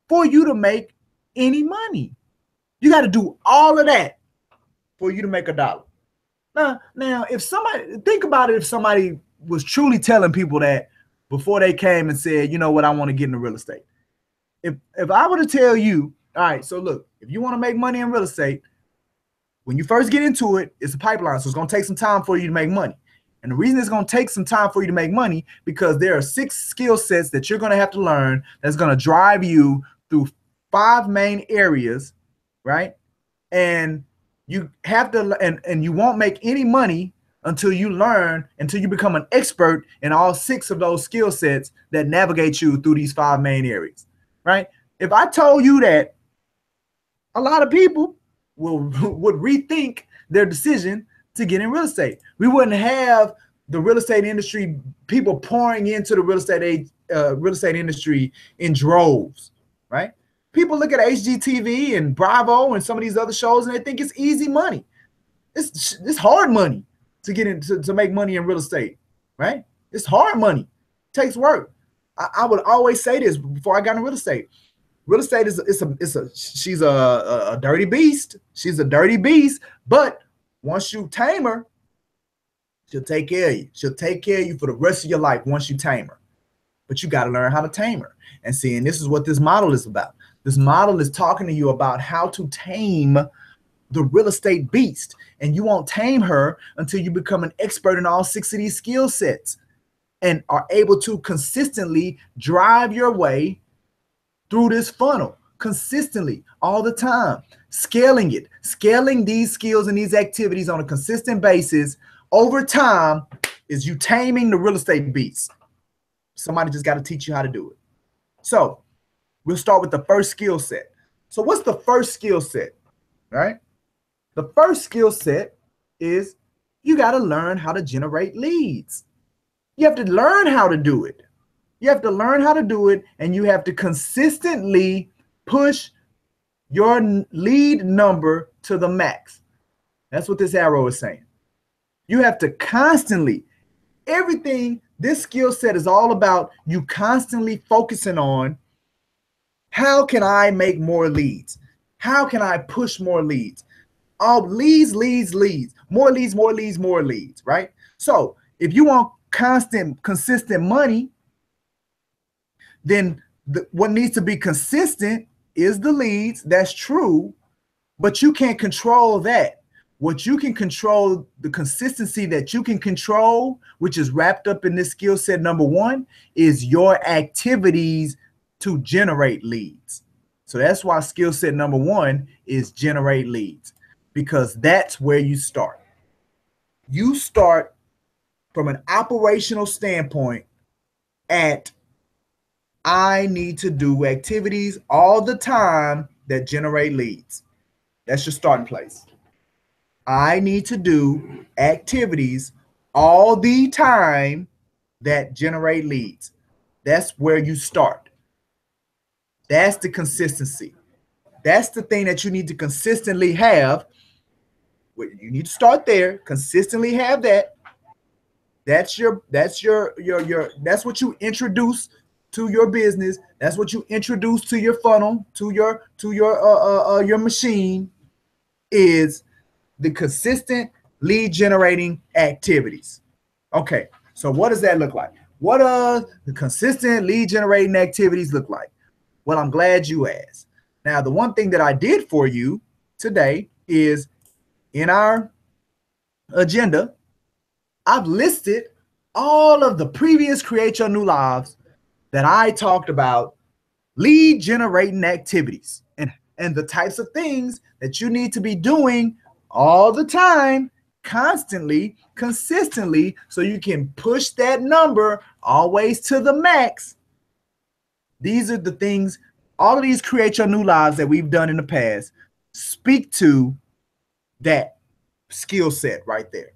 for you to make any money. You got to do all of that for you to make $1. Now, if somebody, think about it, if somebody was truly telling people that before they came and said, you know what, I want to get into real estate. If I were to tell you, all right, so look, if you want to make money in real estate, when you first get into it, it's a pipeline. So it's going to take some time for you to make money. And the reason it's going to take some time for you to make money, because there are 6 skill sets that you're going to have to learn that's going to drive you through 5 main areas, right? And you have to, and you won't make any money until you become an expert in all 6 of those skill sets that navigate you through these 5 main areas, right? If I told you that, a lot of people would rethink their decision to get in real estate. We wouldn't have the real estate industry, people pouring into the real estate industry in droves, right? People look at HGTV and Bravo and some of these other shows and they think it's easy money. It's hard money to get into to make money in real estate, right? It's hard money. It takes work. I would always say this before I got into real estate. Real estate she's a dirty beast. She's a dirty beast, but once you tame her, she'll take care of you. She'll take care of you for the rest of your life once you tame her. But you got to learn how to tame her. And see, and this is what this model is about. This model is talking to you about how to tame the real estate beast. And you won't tame her until you become an expert in all 6 of these skill sets and are able to consistently drive your way through this funnel consistently all the time, scaling these skills and these activities on a consistent basis over time is you taming the real estate beast. Somebody just got to teach you how to do it. So we'll start with the first skill set. So what's the first skill set, right? The first skill set is you got to learn how to generate leads. You have to learn how to do it. You have to learn how to do it, and you have to consistently push your lead number to the max. That's what this arrow is saying. You have to constantly, everything, this skill set is all about you constantly focusing on how can I make more leads? How can I push more leads? Oh, leads, more leads, right? So if you want consistent money, then what needs to be consistent is the leads. That's true, but you can't control that. What you can control, the consistency that you can control, which is wrapped up in this skill set number one, is your activities to generate leads. So that's why skill set number one is generate leads, because that's where you start. You start from an operational standpoint at I need to do activities all the time that generate leads. That's your starting place. I need to do activities all the time that generate leads. That's where you start. That's the consistency. That's the thing that you need to consistently have. You need to start there, consistently have that. That's what you introduce to your business. That's what you introduce to your funnel, to your machine, is the consistent lead generating activities. Okay, so what does that look like? What does the consistent lead generating activities look like? Well, I'm glad you asked. Now, the one thing that I did for you today is in our agenda, I've listed all of the previous Create Your New Lives that I talked about lead generating activities and the types of things that you need to be doing all the time, constantly, consistently, so you can push that number always to the max. These are the things, all of these Create Your New Lives that we've done in the past speak to that skill set right there,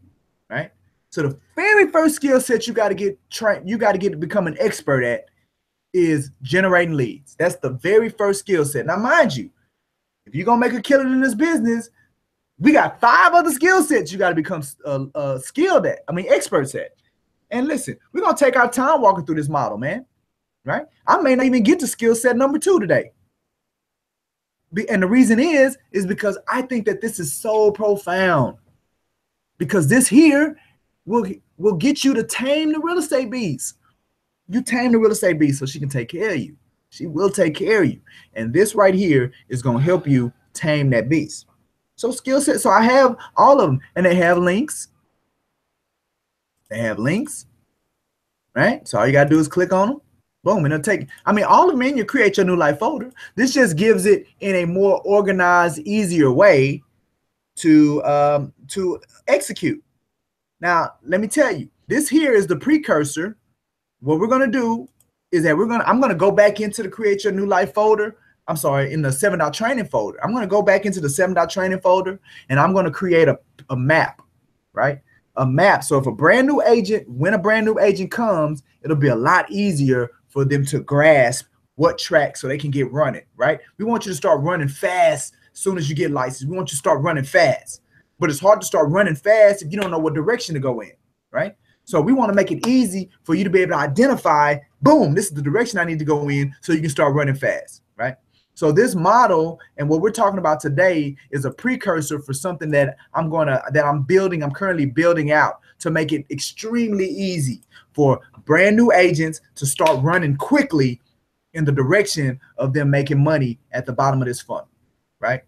right? So the very first skill set you got to get trained, you got to get to become an expert at is generating leads. That's the very first skill set. Now, mind you, if you're going to make a killing in this business, we got 5 other skill sets you got to become skilled at, experts at. And listen, we're going to take our time walking through this model, man, right? I may not even get to skill set number 2 today. And the reason is because I think that this is so profound, because this here will get you to tame the real estate beast. You tame the real estate beast so she can take care of you. She will take care of you. And this right here is going to help you tame that beast. So skill set. So I have all of them, and they have links. They have links, right? So all you got to do is click on them. Boom, and it'll take, all of them in your Create Your New Life folder. This just gives it in a more organized, easier way to execute. Now, let me tell you, this here is the precursor. What we're going to do is that I'm going to go back into the Create Your New Life folder. I'm sorry, in the 7-Dot Training folder. I'm going to go back into the 7-Dot Training folder, and I'm going to create a map, right? A map. So if a brand new agent, when a brand new agent comes, it'll be a lot easier for them to grasp what track so they can get running, right? We want you to start running fast as soon as you get licensed. We want you to start running fast. But it's hard to start running fast if you don't know what direction to go in, right? So we want to make it easy for you to be able to identify, boom, this is the direction I need to go in so you can start running fast, right? So this model and what we're talking about today is a precursor for something that I'm currently building out to make it extremely easy for brand new agents to start running quickly in the direction of them making money at the bottom of this funnel, right?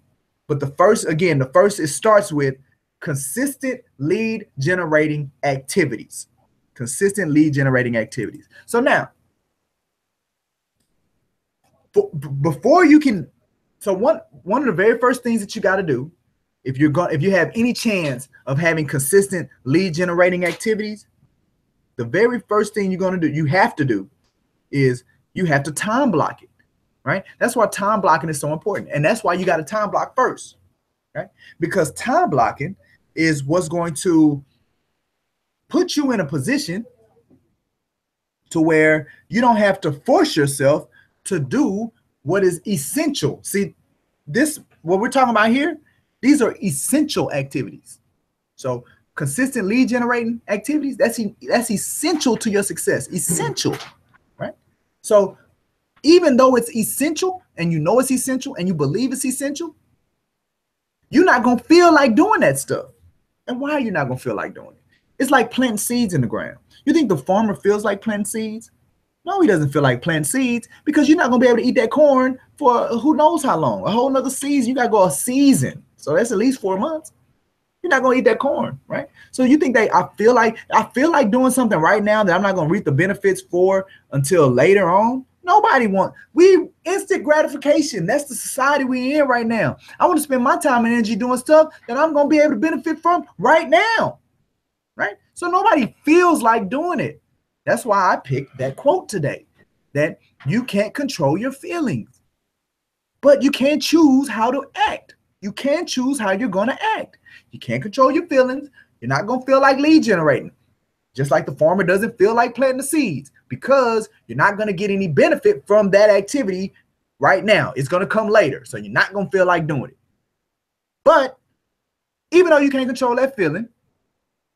But it starts with consistent lead generating activities. Consistent lead generating activities. So now, before you can, so one of the very first things that you got to do, if you have any chance of having consistent lead generating activities, the very first thing you have to do is you have to time block it, right? That's why time blocking is so important. And that's why you got to time block first, right? Because time blocking is what's going to put you in a position to where you don't have to force yourself to do what is essential. See, this, what we're talking about here, these are essential activities. So consistent lead generating activities, that's essential to your success. Essential, right? So even though it's essential and you know it's essential and you believe it's essential, you're not going to feel like doing that stuff. And why are you not going to feel like doing it? It's like planting seeds in the ground. You think the farmer feels like planting seeds? No, he doesn't feel like planting seeds, because you're not going to be able to eat that corn for who knows how long. A whole nother season. You got to go a season. So that's at least 4 months. You're not going to eat that corn, right? So you think that I feel like doing something right now that I'm not going to reap the benefits for until later on? Nobody wants. We instant gratification. That's the society we're in right now. I want to spend my time and energy doing stuff that I'm going to be able to benefit from right now, right? So nobody feels like doing it. That's why I picked that quote today, that you can't control your feelings, but you can choose how to act. You can choose how you're going to act. You can't control your feelings. You're not going to feel like lead generating, just like the farmer doesn't feel like planting the seeds, because you're not going to get any benefit from that activity right now. It's going to come later. So you're not going to feel like doing it. But even though you can't control that feeling,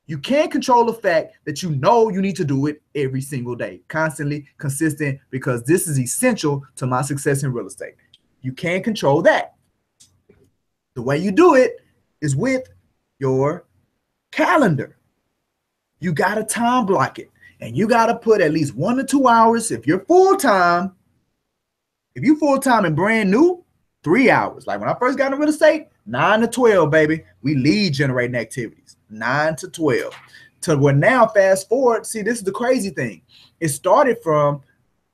you can control the fact that you know you need to do it every single day, constantly, consistent, because this is essential to my success in real estate. You can control that. The way you do it is with your calendar. You got to time block it, and you got to put at least 1 to 2 hours. If you're full-time, and brand new, 3 hours. Like when I first got into real estate, 9 to 12, baby. We lead generating activities, 9 to 12. To where now, fast forward, see, this is the crazy thing. It started from,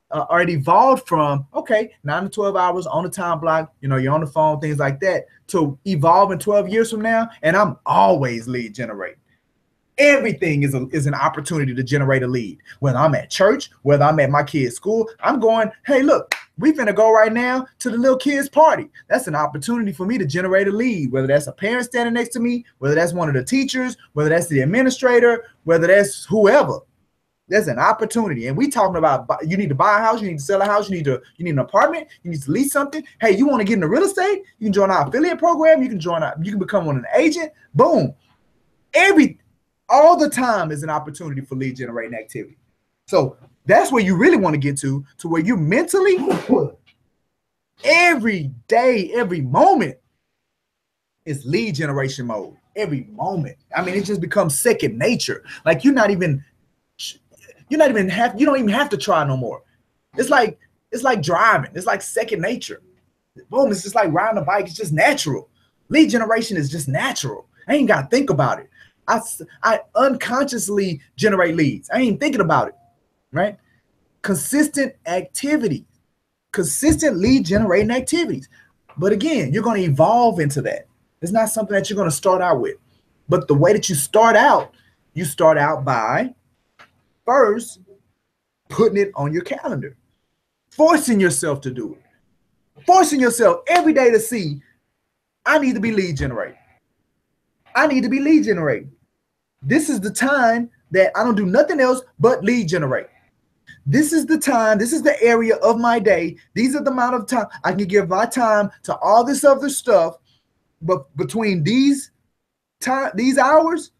or it evolved from, okay, 9 to 12 hours on the time block, you know, you're on the phone, things like that, to evolving 12 years from now, and I'm always lead generating. Everything is an opportunity to generate a lead. Whether I'm at church, whether I'm at my kid's school, I'm going, hey, look, we finna go right now to the little kids' party. That's an opportunity for me to generate a lead, whether that's a parent standing next to me, whether that's one of the teachers, whether that's the administrator, whether that's whoever. There's an opportunity. And we talking about, you need to buy a house, you need to sell a house, you need an apartment, you need to lease something. Hey, you want to get into real estate? You can join our affiliate program, you can become an agent. Boom. All the time is an opportunity for lead generating activity. So that's where you really want to get to where you mentally, every day, every moment is lead generation mode. Every moment. I mean, it just becomes second nature. Like you don't even have to try no more. It's like driving. It's like second nature. Boom, it's just like riding a bike. It's just natural. Lead generation is just natural. I ain't got to think about it. I unconsciously generate leads. I ain't thinking about it, right? Consistent activity, consistent lead generating activities. But again, you're going to evolve into that. It's not something that you're going to start out with. But the way that you start out by first putting it on your calendar, forcing yourself to do it, forcing yourself every day to see, I need to be lead generating. I need to be lead generating. This is the time that I don't do nothing else but lead generate. This is the time, this is the area of my day. These are the amount of time I can give my time to all this other stuff. But between these hours,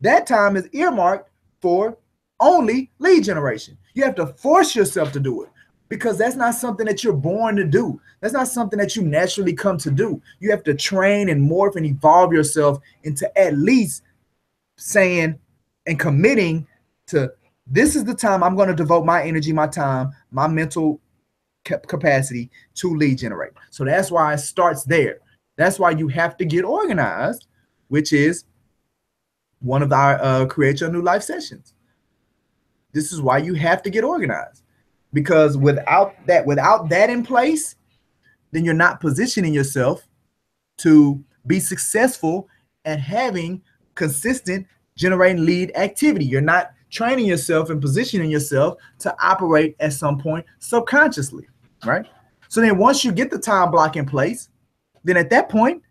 that time is earmarked for only lead generation. You have to force yourself to do it, because that's not something that you're born to do. That's not something that you naturally come to do. You have to train and morph and evolve yourself into at least saying and committing to, this is the time I'm going to devote my energy, my time, my mental capacity to lead generate. So that's why it starts there. That's why you have to get organized, which is one of our Create Your New Life sessions. This is why you have to get organized, because without that in place, then you're not positioning yourself to be successful at having consistent generating lead activity. You're not training yourself and positioning yourself to operate at some point subconsciously, right? So then once you get the time block in place, then at that point,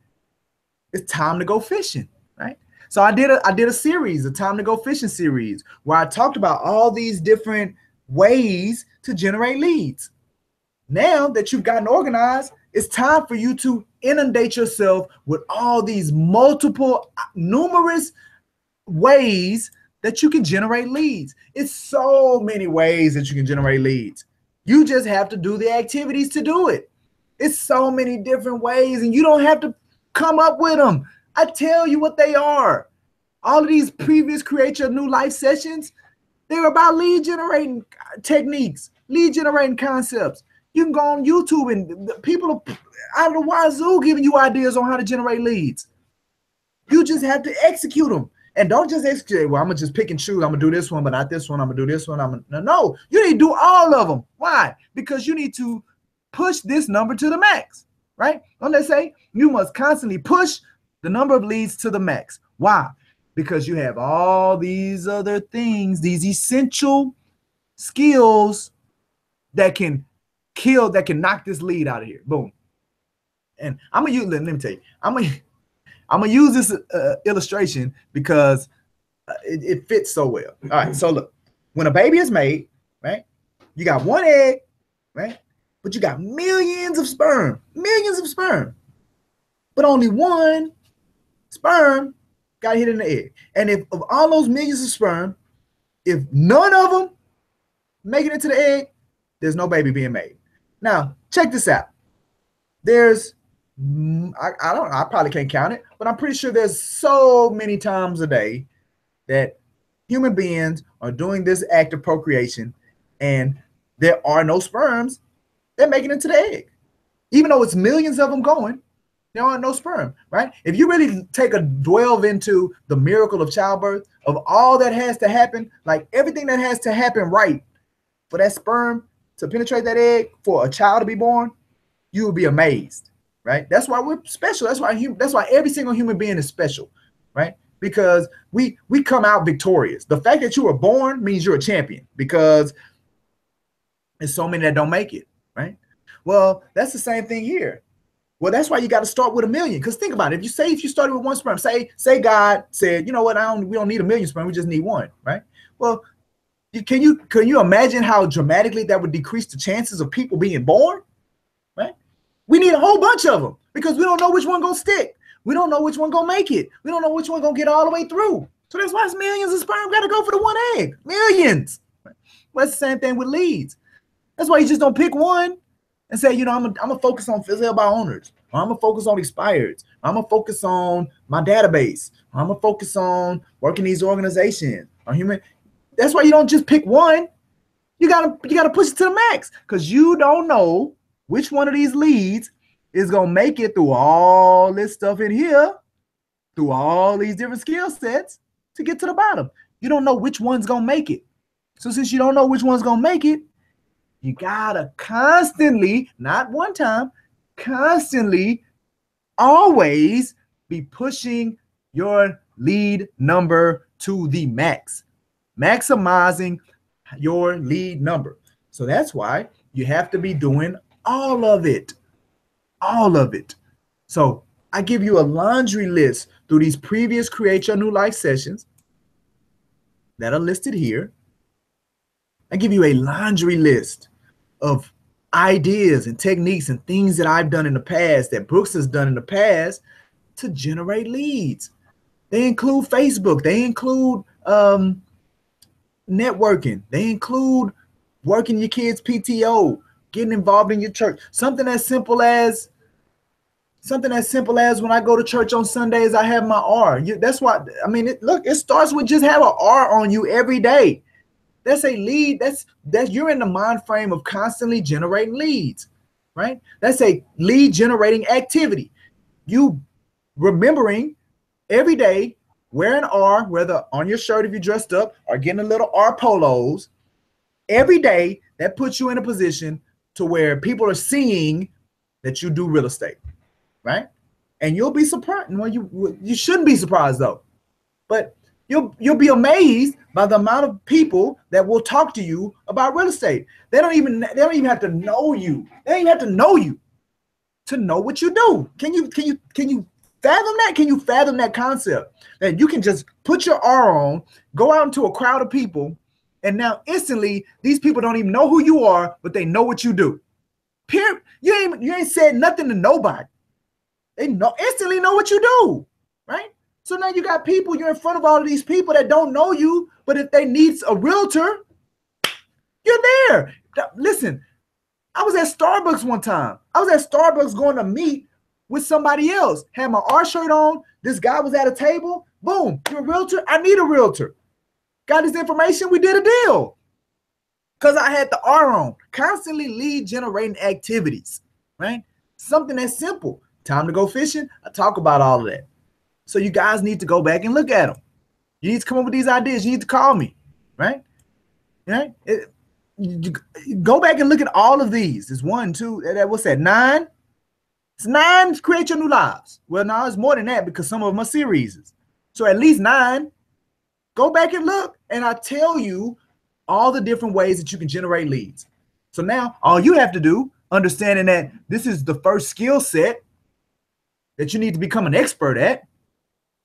it's time to go fishing, right? So I did a series, a Time to Go Fishing series, where I talked about all these different ways to generate leads. Now that you've gotten organized, it's time for you to inundate yourself with all these multiple, numerous ways that you can generate leads. It's so many ways that you can generate leads. You just have to do the activities to do it. It's so many different ways, and you don't have to come up with them. I tell you what they are. All of these previous Create Your New Life sessions, they're about lead generating techniques, lead generating concepts. You can go on YouTube and people out of the wazoo giving you ideas on how to generate leads. You just have to execute them. And don't just execute, well, I'm going to just pick and choose. I'm going to do this one, but not this one. I'm going to do this one. No, you need to do all of them. Why? Because you need to push this number to the max, right? Don't they say you must constantly push the number of leads to the max? Why? Because you have all these other things, these essential skills that can kill, that can knock this lead out of here. Boom. And I'm going to use, let me tell you, I'm going to use this illustration because it fits so well. All right, so look, when a baby is made, right, you got one egg, right, but you got millions of sperm, but only one sperm got hit in the egg. And if of all those millions of sperm, if none of them make it into the egg, there's no baby being made. Now, check this out. There's I probably can't count it, but I'm pretty sure there's so many times a day that human beings are doing this act of procreation and there are no sperms that make it into the egg. Even though it's millions of them going, there are no sperm, right? If you really take a delve into the miracle of childbirth, of all that has to happen, like everything that has to happen right for that sperm to penetrate that egg, for a child to be born, you will be amazed. Right? That's why we're special. That's why every single human being is special, right? Because we come out victorious. The fact that you were born means you're a champion, because there's so many that don't make it, right? Well, that's the same thing here. Well, that's why you got to start with 1 million. Because think about it. If you started with one sperm, say God said, you know what, we don't need 1 million sperm, we just need one, right? Well, can you imagine how dramatically that would decrease the chances of people being born? We need a whole bunch of them because we don't know which one gonna stick. We don't know which one gonna make it. We don't know which one gonna get all the way through. So that's why it's millions of sperm gotta go for the one egg. Millions. Well, it's the same thing with leads. That's why you just don't pick one and say, you know, I'm gonna focus on for sale by owners, or I'm gonna focus on expireds, or I'm gonna focus on my database, or I'm gonna focus on working these organizations or human. That's why you don't just pick one. You gotta push it to the max, because you don't know which one of these leads is going to make it through all this stuff in here, through all these different skill sets to get to the bottom. You don't know which one's going to make it. So since you don't know which one's going to make it, you got to constantly, not one time, constantly, always be pushing your lead number to the max, maximizing your lead number. So that's why you have to be doing all of it. So I give you a laundry list through these previous Create Your New Life sessions that are listed here. I give you a laundry list of ideas and techniques and things that I've done in the past, that Brooks has done in the past, to generate leads. They include Facebook. They include networking. They include working your kids' PTO, getting involved in your church. Something as simple as when I go to church on Sundays, I have my R. That's why, I mean, it starts with just have an R on you every day. That's a lead. That's you're in the mind frame of constantly generating leads, right? That's a lead generating activity. You remembering every day, wear an R, whether on your shirt if you dressed up, or getting a little R polos every day. That puts you in a position to where people are seeing that you do real estate, right? And you'll be surprised. Well, you shouldn't be surprised though, but you'll be amazed by the amount of people that will talk to you about real estate. They don't even have to know you. They don't even have to know you to know what you do. Can you fathom that? Can you fathom that concept? That you can just put your R on, go out into a crowd of people, and now instantly these people don't even know who you are, but they know what you do. Period. You ain't said nothing to nobody. They instantly know what you do, right? So now you got people, you're in front of all of these people that don't know you, but if they need a realtor, you're there. Listen, I was at Starbucks one time. I was at Starbucks going to meet with somebody else. Had my R shirt on. This guy was at a table. Boom, you're a realtor? I need a realtor. Got his information. We did a deal. Because I had the R on. Constantly lead generating activities, right? Something that's simple. Time to go fishing. I talk about all of that. So you guys need to go back and look at them. You need to come up with these ideas. You need to call me, right? Right? You go back and look at all of these. It's 1, 2, what's that? 9? It's 9 create your new lives. Well, now it's more than that because some of them are series. So at least 9. Go back and look, and I tell you all the different ways that you can generate leads. So now all you have to do, understanding that this is the first skill set that you need to become an expert at,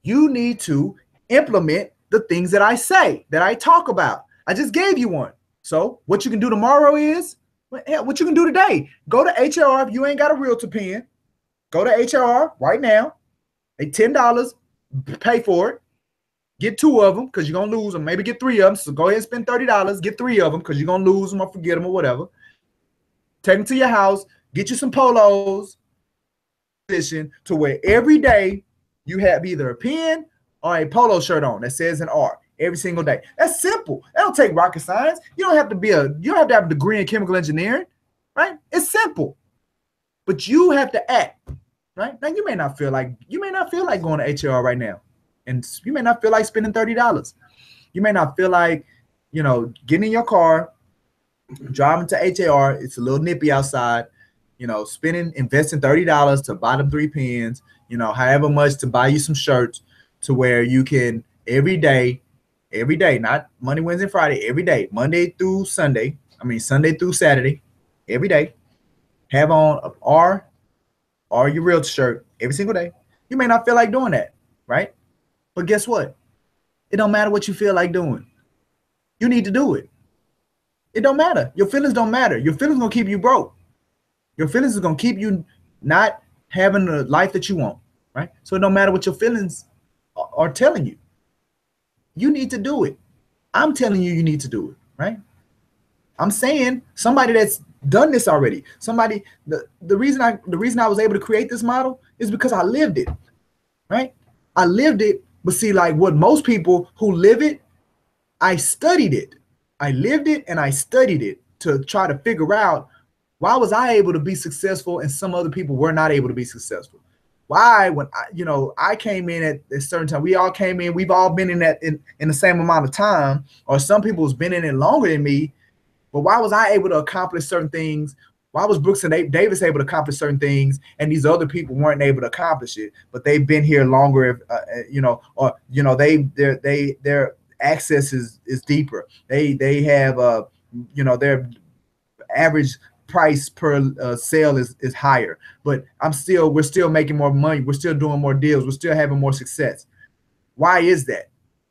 you need to implement the things that I say, that I talk about. I just gave you one. So what you can do tomorrow is, what you can do today, go to HR. If you ain't got a realtor pen, go to HR right now. They $10, pay for it. Get 2 of them because you're going to lose them. Maybe get 3 of them. So go ahead and spend $30. Get 3 of them because you're going to lose them or forget them or whatever. Take them to your house. Get you some polos. To where every day you have either a pen or a polo shirt on that says an R every single day. That's simple. That don't take rocket science. You don't have to have a degree in chemical engineering, right? It's simple. But you have to act, right? Now you may not feel like going to HR right now. And you may not feel like spending $30. You may not feel like, getting in your car, driving to HR. It's a little nippy outside. Investing $30 to buy them 3 pens, however much to buy you some shirts to where you can every day, not Monday, Wednesday, Friday, every day, Monday through Sunday, Sunday through Saturday, every day, have on a R or your real shirt every single day. You may not feel like doing that, right? But guess what? It don't matter what you feel like doing. You need to do it. It don't matter. Your feelings don't matter. Your feelings gonna keep you broke. Your feelings is going to keep you not having the life that you want, right? So it don't matter what your feelings are telling you. You need to do it. I'm telling you, you need to do it, right? I'm saying somebody that's done this already. Somebody, the reason I was able to create this model is because I lived it, right? I lived it, but see, like what most people who live it, I studied it. I lived it and I studied it to try to figure out, why was I able to be successful and some other people were not able to be successful? Why, when I came in at a certain time, we all came in, we've all been in that in the same amount of time, or some people's been in it longer than me, but why was I able to accomplish certain things? Why was Brooks and Davis able to accomplish certain things and these other people weren't able to accomplish it, but they've been here longer, their access is deeper. They have, their average price per sale is higher, but we're still making more money. We're still doing more deals. We're still having more success. Why is that?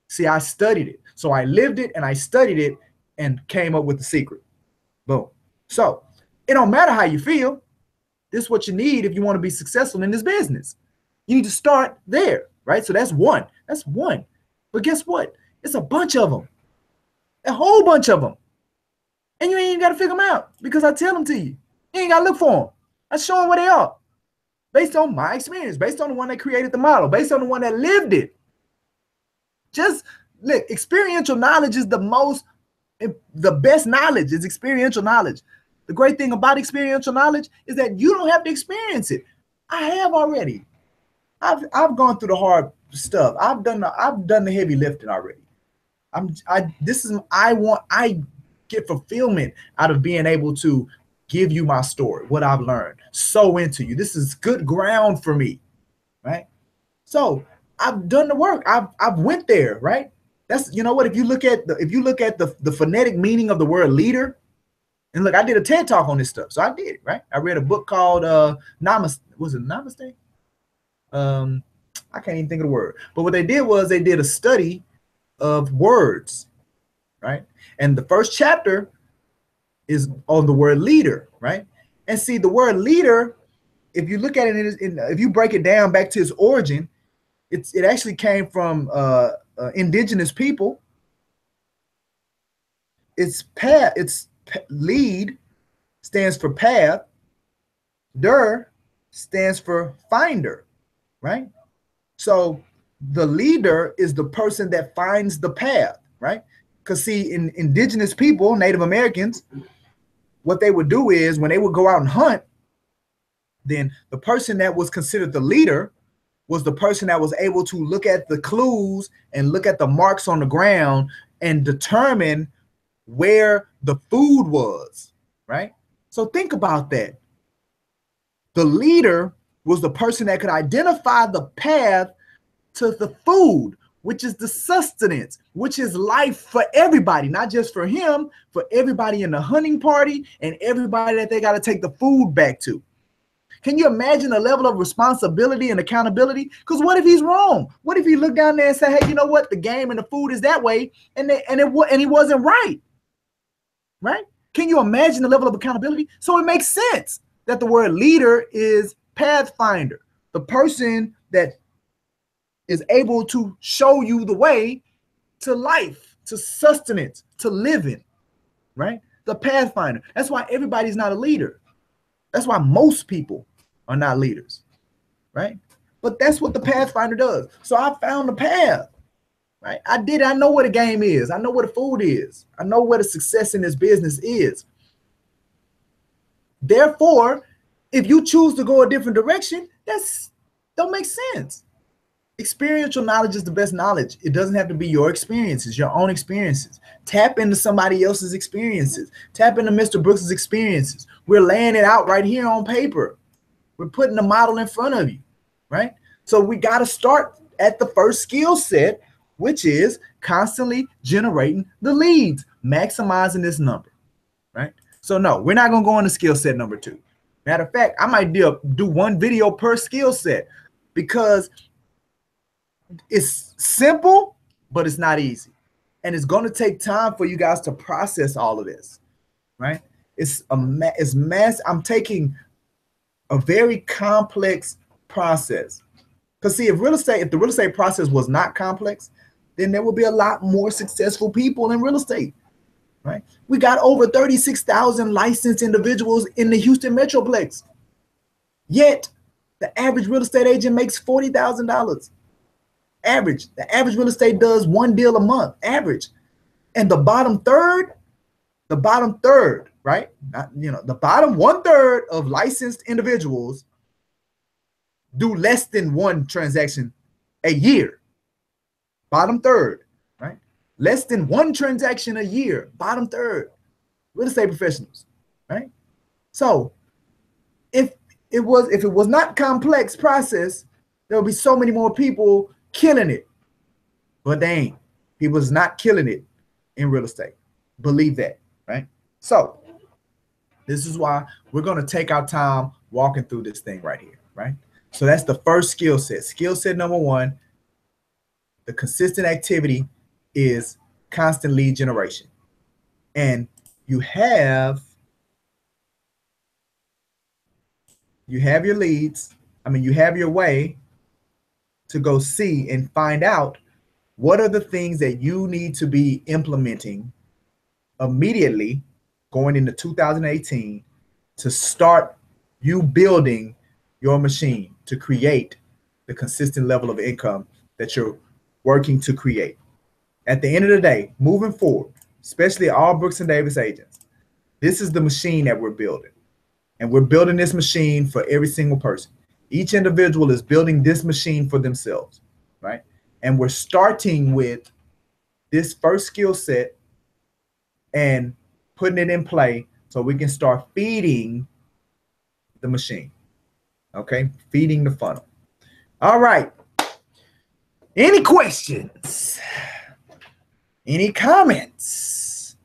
See, I studied it. So I lived it and I studied it and came up with the secret. Boom. So it don't matter how you feel. This is what you need if you want to be successful in this business. You need to start there, right? So that's one. That's one. But guess what? It's a bunch of them. A whole bunch of them. And you ain't got to figure them out because I tell them to you. You ain't got to look for them. I show them where they are based on my experience, based on the one that created the model, based on the one that lived it. Just look, experiential knowledge is the best knowledge is experiential knowledge. The great thing about experiential knowledge is that you don't have to experience it. I have already. I've gone through the hard stuff. I've done the heavy lifting already. I get fulfillment out of being able to give you my story, what I've learned, sow into you. This is good ground for me, right? So I've done the work. I've went there, right? That's, you know what, if you look at the phonetic meaning of the word leader, and look, I did a TED talk on this stuff. So I did, right? I read a book called Namaste. Was it Namaste? I can't even think of the word. But what they did was they did a study of words, right? And the first chapter is on the word leader, right? And see, the word leader, if you look at it, if you break it down back to its origin, it actually came from indigenous people. It's path. Lead stands for path. Der stands for finder, right? So the leader is the person that finds the path, right? Because see, in indigenous people, Native Americans, what they would do is when they would go out and hunt, then the person that was considered the leader was the person that was able to look at the clues and look at the marks on the ground and determine where the food was, right? So think about that. The leader was the person that could identify the path to the food, which is the sustenance, which is life for everybody, not just for him, for everybody in the hunting party and everybody that they got to take the food back to. Can you imagine the level of responsibility and accountability? Because what if he's wrong? What if he looked down there and said, hey, you know what? The game and the food is that way, and he wasn't right, right? Can you imagine the level of accountability? So it makes sense that the word leader is pathfinder, the person that is able to show you the way to life, to sustenance, to living, right? The pathfinder. That's why everybody's not a leader. That's why most people are not leaders, right? But that's what the pathfinder does. So I found the path, right? I know what a game is. I know what a food is. I know what a success in this business is. Therefore, if you choose to go a different direction, that's don't make sense. Experiential knowledge is the best knowledge. It doesn't have to be your experiences, your own experiences. Tap into somebody else's experiences. Tap into Mr. Brooks's experiences. We're laying it out right here on paper. We're putting the model in front of you, right? So we got to start at the first skill set, which is constantly generating the leads, maximizing this number, right? So no, we're not going to go into skill set number 2. Matter of fact, I might do one video per skill set because it's simple, but it's not easy. And it's going to take time for you guys to process all of this, right? I'm taking a very complex process. Because see, if the real estate process was not complex, then there would be a lot more successful people in real estate, right? We got over 36,000 licensed individuals in the Houston Metroplex. Yet the average real estate agent makes $40,000. Average. The average real estate does 1 deal a month, average. And the bottom third, right? The bottom 1/3 of licensed individuals do less than 1 transaction a year. Bottom third, right? Less than 1 transaction a year. Bottom third, real estate professionals, right? So if it was not complex process, there would be so many more people killing it, but they ain't. People's not killing it in real estate. Believe that, right? So this is why we're going to take our time walking through this thing right here, right? So that's the first skill set. Skill set number 1, the consistent activity is constant lead generation. And you have your leads. You have your way to go see and find out what are the things that you need to be implementing immediately going into 2018 to start you building your machine to create the consistent level of income that you're working to create. At the end of the day, moving forward, especially all Brooks and Davis agents, this is the machine that we're building. And we're building this machine for every single person. Each individual is building this machine for themselves, right? And we're starting with this first skill set and putting it in play so we can start feeding the machine, okay? Feeding the funnel. All right. Any questions? Any comments?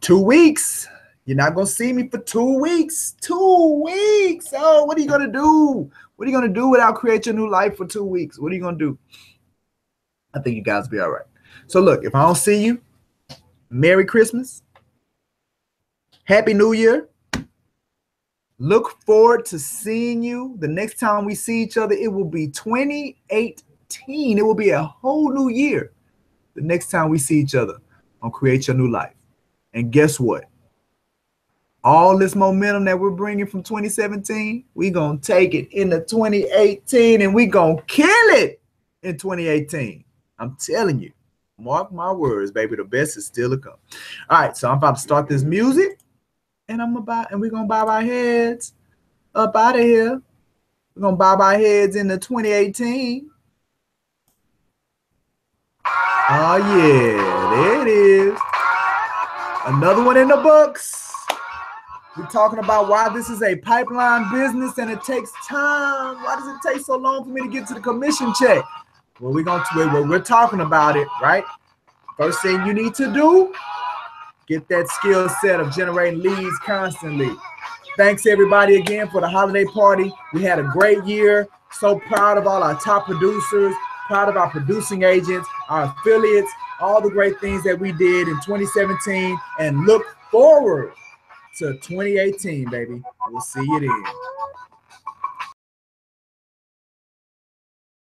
2 weeks. You're not going to see me for 2 weeks. 2 weeks. Oh, what are you going to do? What are you going to do without Create Your New Life for 2 weeks? What are you going to do? I think you guys will be all right. So look, if I don't see you, Merry Christmas. Happy New Year. Look forward to seeing you. The next time we see each other, it will be 2018. It will be a whole new year. The next time we see each other on Create Your New Life. And guess what? All this momentum that we're bringing from 2017, we're going to take it into 2018 and we're going to kill it in 2018. I'm telling you. Mark my words, baby. The best is still to come. All right, so I'm about to start this music. And we're gonna bob our heads up out of here. We're gonna bob our heads into 2018. Oh yeah, there it is. Another one in the books. We're talking about why this is a pipeline business and it takes time. Why does it take so long for me to get to the commission check? Well, we're talking about it, right? First thing you need to do, get that skill set of generating leads constantly. Thanks everybody again for the holiday party. We had a great year. So proud of all our top producers, proud of our producing agents, our affiliates, all the great things that we did in 2017, and look forward to 2018, baby. We'll see you then.